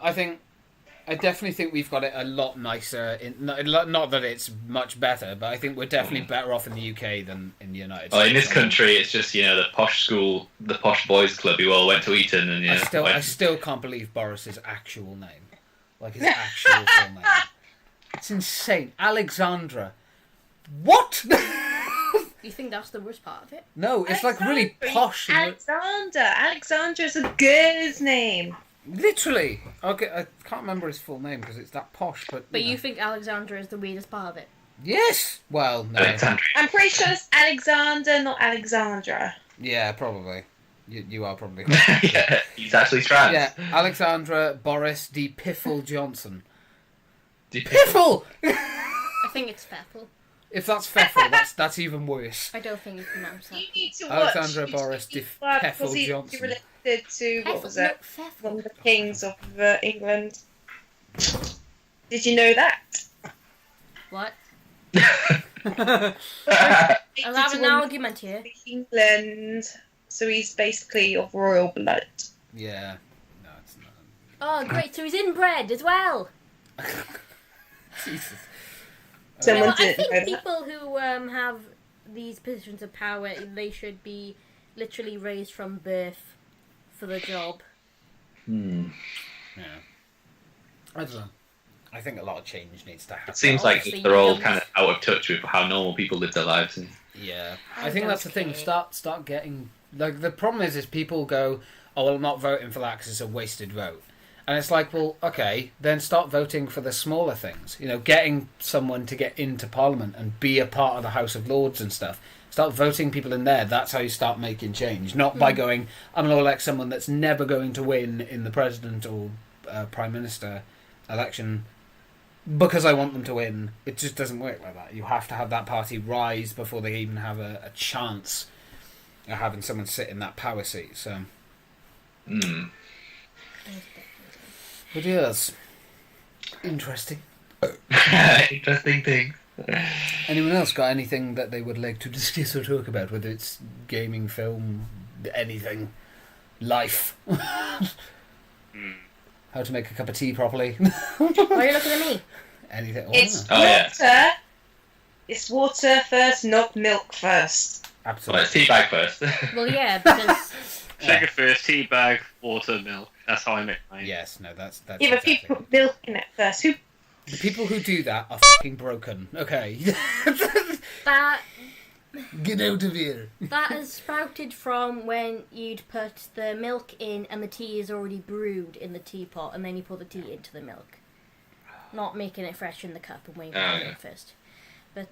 I definitely think we've got it a lot nicer. Not that it's much better, but I think we're definitely better off in the UK than in the United States. Oh, in this country, it's just the posh school, the posh boys club who all went to Eton, and I still can't believe Boris's actual name, like his actual full name. It's insane, Alexandra. What? You think that's the worst part of it? No, it's like really posh. Alexandra is a girl's name. Literally. Okay, I can't remember his full name because it's that posh. But you think Alexandra is the weirdest part of it? Yes. Well, no. Alexandria. I'm pretty sure it's Alexander, not Alexandra. Yeah, probably. You are probably. Yeah, he's actually trans. Yeah, Alexandra Boris de Piffle Johnson. Piffle. I think it's Pfeffel. If that's Pfeffel, that's even worse. I don't think you pronounce that. You need to watch Alexandra Boris de because Piffle he's Johnson. related to what was it? Pfeffel. One of the kings of England. Did you know that? What? Related I'll have to an one of argument here. England, so he's basically of royal blood. Yeah. No, it's not. Oh, great. So he's inbred as well. Jesus. Someone I didn't know think that. people who have these positions of power, they should be literally raised from birth for the job. Yeah. I don't know. I think a lot of change needs to happen. It seems like Obviously, they're all you kind of out of touch with how normal people live their lives. And Yeah, I I think don't that's the thing. care. Start getting like the problem is people go, oh, well, I'm not voting for that because it's a wasted vote, and it's like, well, okay, then start voting for the smaller things. Getting someone to get into Parliament and be a part of the House of Lords and stuff. Start voting people in there. That's how you start making change. Not by going, I'm going to elect someone that's never going to win in the president or prime minister election because I want them to win. It just doesn't work like that. You have to have that party rise before they even have a chance of having someone sit in that power seat. So, but yes, interesting. interesting thing. Anyone else got anything that they would like to discuss or talk about? Whether it's gaming, film, anything, life. How to make a cup of tea properly. Why are you looking at me? Anything. It's Oh, yeah. water. It's water first, not milk first. Well, Absolutely. it's tea bag first. Well, yeah, because Sugar first, tea bag, water, milk. That's how I make mine. Yes, no, that's Yeah, but exactly. people put milk in it first. Who? The people who do that are fucking broken. Okay. that Get out of here. that has sprouted from when you'd put the milk in and the tea is already brewed in the teapot, and then you pour the tea into the milk, not making it fresh in the cup and waiting for the milk first. But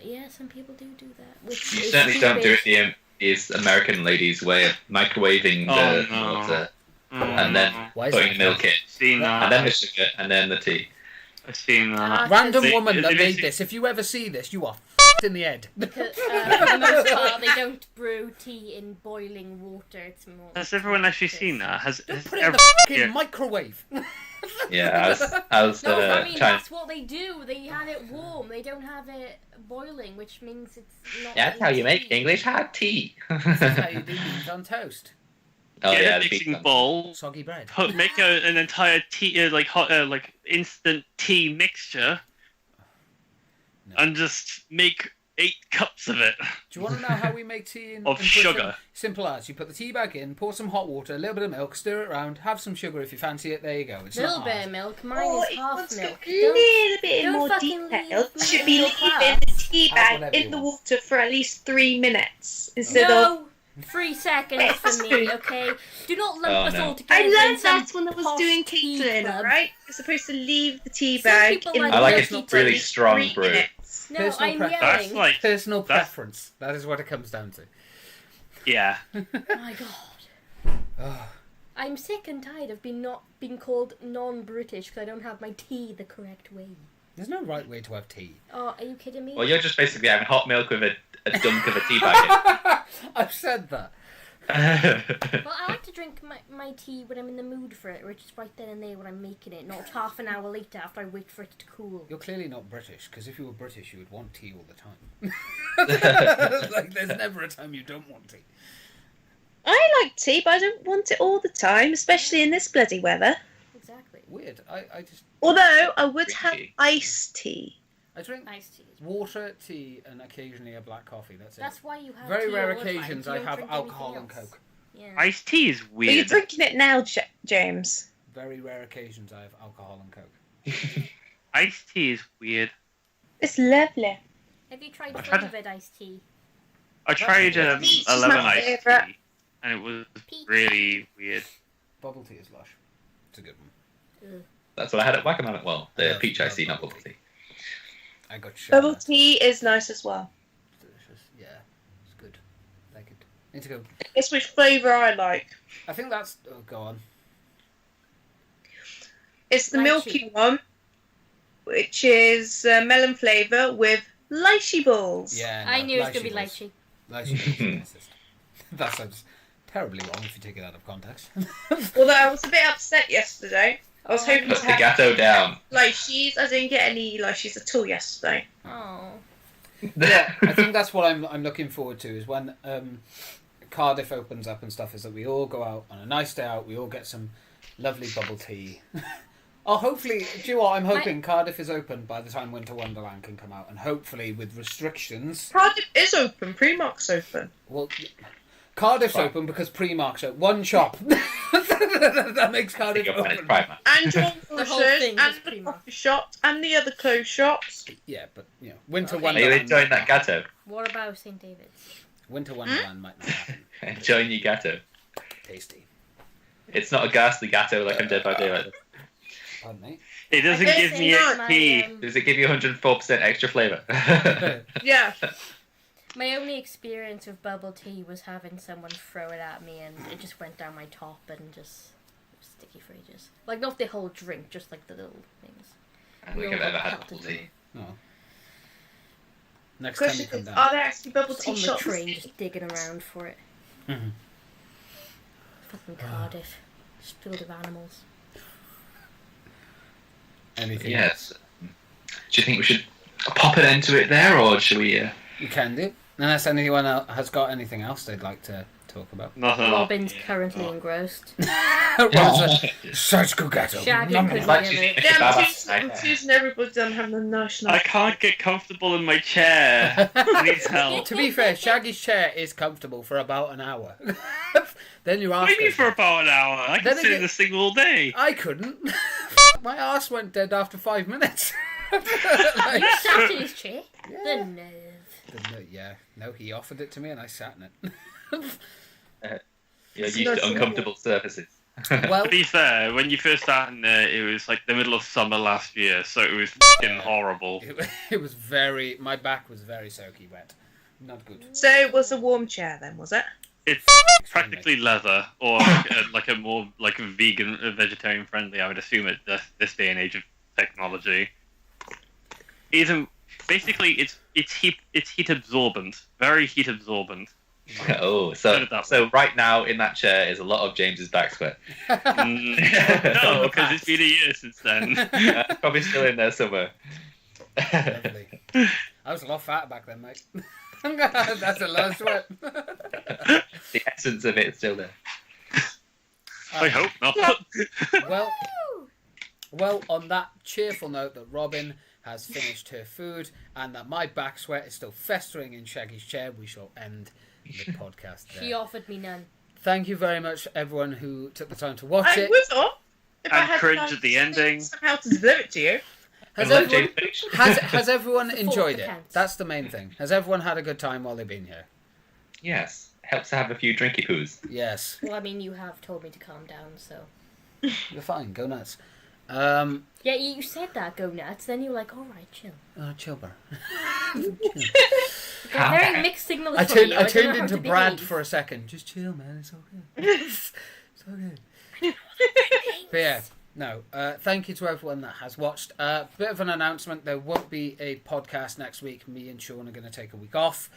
yeah, some people do that. Which You is certainly don't do stupid. it the American ladies' way of microwaving the water and then Why is putting that? milk in, Seen that. and then the sugar, and then the tea. I've seen that. Random They- woman that they made basically- this. If you ever see this, you are f***ed in the head. Because, for the most part, they don't brew tea in boiling water. It's more. Has everyone actually seen that? Don't put it in the fucking microwave. Yeah, I was No, I mean trying. that's what they do. They had it warm. They don't have it boiling, which means it's not. That's how you make tea. English hot tea. This is how you do beans on toast. Oh Get yeah, a the mixing beef. bowl. Soggy bread. Make an entire tea, like hot, like instant tea mixture, No. and just make 8 cups of it. Do you want to know how we make tea in Of in Britain? sugar. Simple as you put the tea bag in, pour some hot water, a little bit of milk, stir it around, have some sugar if you fancy it. There you go. It's Little not bit hard. of milk. Mine Oh, is it half wants to milk. go a little bit in don't more fucking detail. leave Should me be in leaving the tea Have bag whatever in you the want. water for at least 3 minutes instead of. No, 3 seconds for me, okay? Do not lump Oh, us no. all together. I in learned some that when I was posh doing tea catering, club. alright? You're supposed to leave the tea Some bag people in like the I like water it for really at least strong 3 brew. minutes. No, Personal I'm preference. That's yelling. like, Personal That's- preference. That is what it comes down to. yeah. Oh my god. Oh, I'm sick and tired of being called non-British because I don't have my tea the correct way. there's no right way to have tea. Oh, are you kidding me? Well, you're just basically having hot milk with a dunk of a tea bag in. I've said that. Well, I like to drink my tea when I'm in the mood for it, which is right then and there when I'm making it, not half an hour later after I wait for it to cool. You're clearly not British, because if you were British, you would want tea all the time. Like, there's never a time you don't want tea. I like tea, but I don't want it all the time, especially in this bloody weather. Exactly. Weird. I just... Although, I would Drink have tea. iced tea. I drink Iced tea. water, tea, and occasionally a black coffee. That's it. That's why you have Very tea rare all the time. occasions You I don't have drink alcohol anything and else. Coke. Yeah. Iced tea is But you're weird. drinking it now, James. Very rare occasions I have alcohol and Coke. Iced tea is weird. It's lovely. Have you tried I've had a- flavoured iced tea? I tried Peach is 11 my iced favourite. tea, and it was Peach. really weird. Bubble tea is lush. It's a good one. Ugh. That's what I had at Wagamama. Well, the Yeah, peach iced tea, yeah, not bubble bubble tea. tea. I got Bubble tea is nice as well. Delicious. Yeah, it's good. Like it. Need to go. Guess which flavour I like. I think that's. Oh, go on. It's the Lychee. milky one, which is melon flavour with lychee balls. Yeah. I no, knew it was going to be balls. lychee. Lychee balls. That sounds terribly wrong if you take it out of context. Although I was a bit upset yesterday. I was hoping Put to the have gatto down. lychees. I didn't get any lychees at all yesterday. Oh. I think that's what I'm looking forward to is when Cardiff opens up and stuff. Is that we all go out on a nice day out. We all get some lovely bubble tea. Oh, hopefully, do you know what? I'm hoping Cardiff is open by the time Winter Wonderland can come out, and hopefully with restrictions. Cardiff is open. Primark's open. Well, Cardiff's open because Primark's open. One shop. That makes Cardiff Your plan is open. Primark. And John The whole Forshers, thing and is the Primark. coffee shops, and the other closed shops. Yeah, but you know, Winter Okay. Are you Wonderland. enjoying that gatto? What about St. David's? Winter Wonderland might not happen. Enjoying your gatto? Tasty. It's not a ghastly gatto like I'm Dead by Daylight. Pardon me. It doesn't I don't give say me no. XP. Does it give you 104% extra flavour? Yeah. My only experience with bubble tea was having someone throw it at me and it just went down my top and just was sticky for ages. Like, not the whole drink, just like the little things. I don't think I've ever had bubble tea. Oh. Next time you Question come is, down. are there actually bubble Just tea on the shops? train, just digging around for it. Mhm. Fucking Cardiff. Just filled with animals. Anything? Yes. Do you think we should pop it into it there, or should we... You can do. Unless anyone has got anything else they'd like to talk about. Nothing. Robin's currently engrossed. Such good ghetto. Shaggy Nom, couldn't nom. hear me. Yeah, Babas. I'm choosing everybody done having a nice I night. can't get comfortable in my chair. I need help. To be fair, Shaggy's chair is comfortable for about an hour. Then you're What do you mean asking. for about an hour? I can Then sit again- in this thing all day. I couldn't. My ass went dead after 5 minutes. You sat in his chair? The nerve. Yeah, no, he offered it to me and I sat in it. You're used to uncomfortable surfaces. Well, To be fair, when you first started there, it was like the middle of summer last year, so it was fucking horrible. it was very. My back was very soaky wet. Not good. So it was a warm chair then, was it? It's practically leather, or like a more like vegan, vegetarian friendly. I would assume at this day and age of technology. Even basically, it's heat absorbent, very heat absorbent. Oh, Put so it that so right now in that chair is a lot of James's back sweat. No, because it's been a year since then. Probably still in there somewhere. Lovely. I was a lot fatter back then, mate. That's a lot of sweat. The essence of it is still there. I hope not. Well, on that cheerful note that Robin has finished her food and that my back sweat is still festering in Shaggy's chair, we shall end the podcast there. She offered me none. Thank you very much, everyone who took the time to watch I it. would have. If I And had cringe time at the to ending. somehow to deliver it to you. Has And let everyone, James finish. has everyone Full enjoyed it? accounts. That's the main thing. Has everyone had a good time while they've been here? Yes, helps to have a few drinky poos. Yes. Well, I mean, you have told me to calm down, so. You're fine. Go nuts. Yeah, you said that, go nuts, then you were like, alright, chill. Chill, bro. Got very mixed signals I from you. turned don't know into how to Brad behave. for a second. Just chill, man. It's okay. It's okay. But yeah, no. Thank you to everyone that has watched. Bit of an announcement: there won't be a podcast next week. Me and Sean are going to take a week off.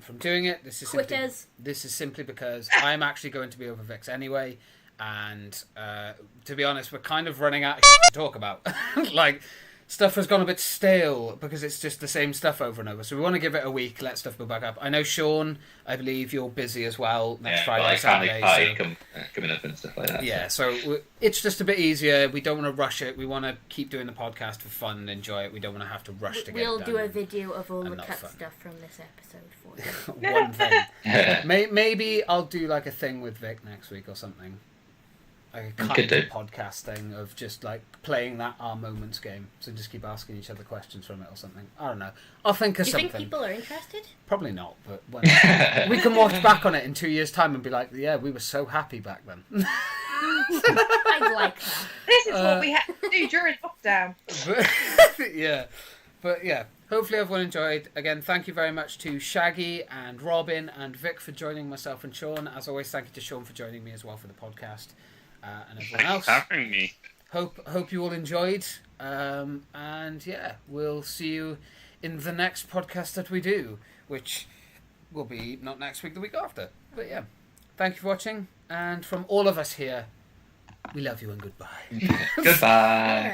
from doing it. This is simply because I'm actually going to be over Vix anyway, and to be honest, we're kind of running out of to talk about. Like, stuff has gone a bit stale because it's just the same stuff over and over. So we want to give it a week, let stuff build back up. I know, Sean, I believe you're busy as well next Friday, Saturday. Party coming up and stuff like that. Yeah, so it's just a bit easier. We don't want to rush it. We want to keep doing the podcast for fun and enjoy it. We don't want to have to rush to get it done. We'll do a video of all the cut stuff from this episode for you. One thing. Maybe I'll do like a thing with Vic next week or something. Like a kind of podcast thing of just like playing that Our Moments game. So just keep asking each other questions from it or something. I don't know. I'll think of something. Do you think people are interested? Probably not, but we can watch back on it in 2 years' time and be like, yeah, we were so happy back then. I'd like that. This is what we had to do during lockdown. But yeah, hopefully everyone enjoyed. Again, thank you very much to Shaggy and Robin and Vic for joining myself and Sean. As always, thank you to Sean for joining me as well for the podcast. And everyone else. Thanks for having me. Hope you all enjoyed. And yeah, we'll see you in the next podcast that we do, which will be not next week, the week after. But yeah, thank you for watching. And from all of us here, we love you and goodbye. Goodbye.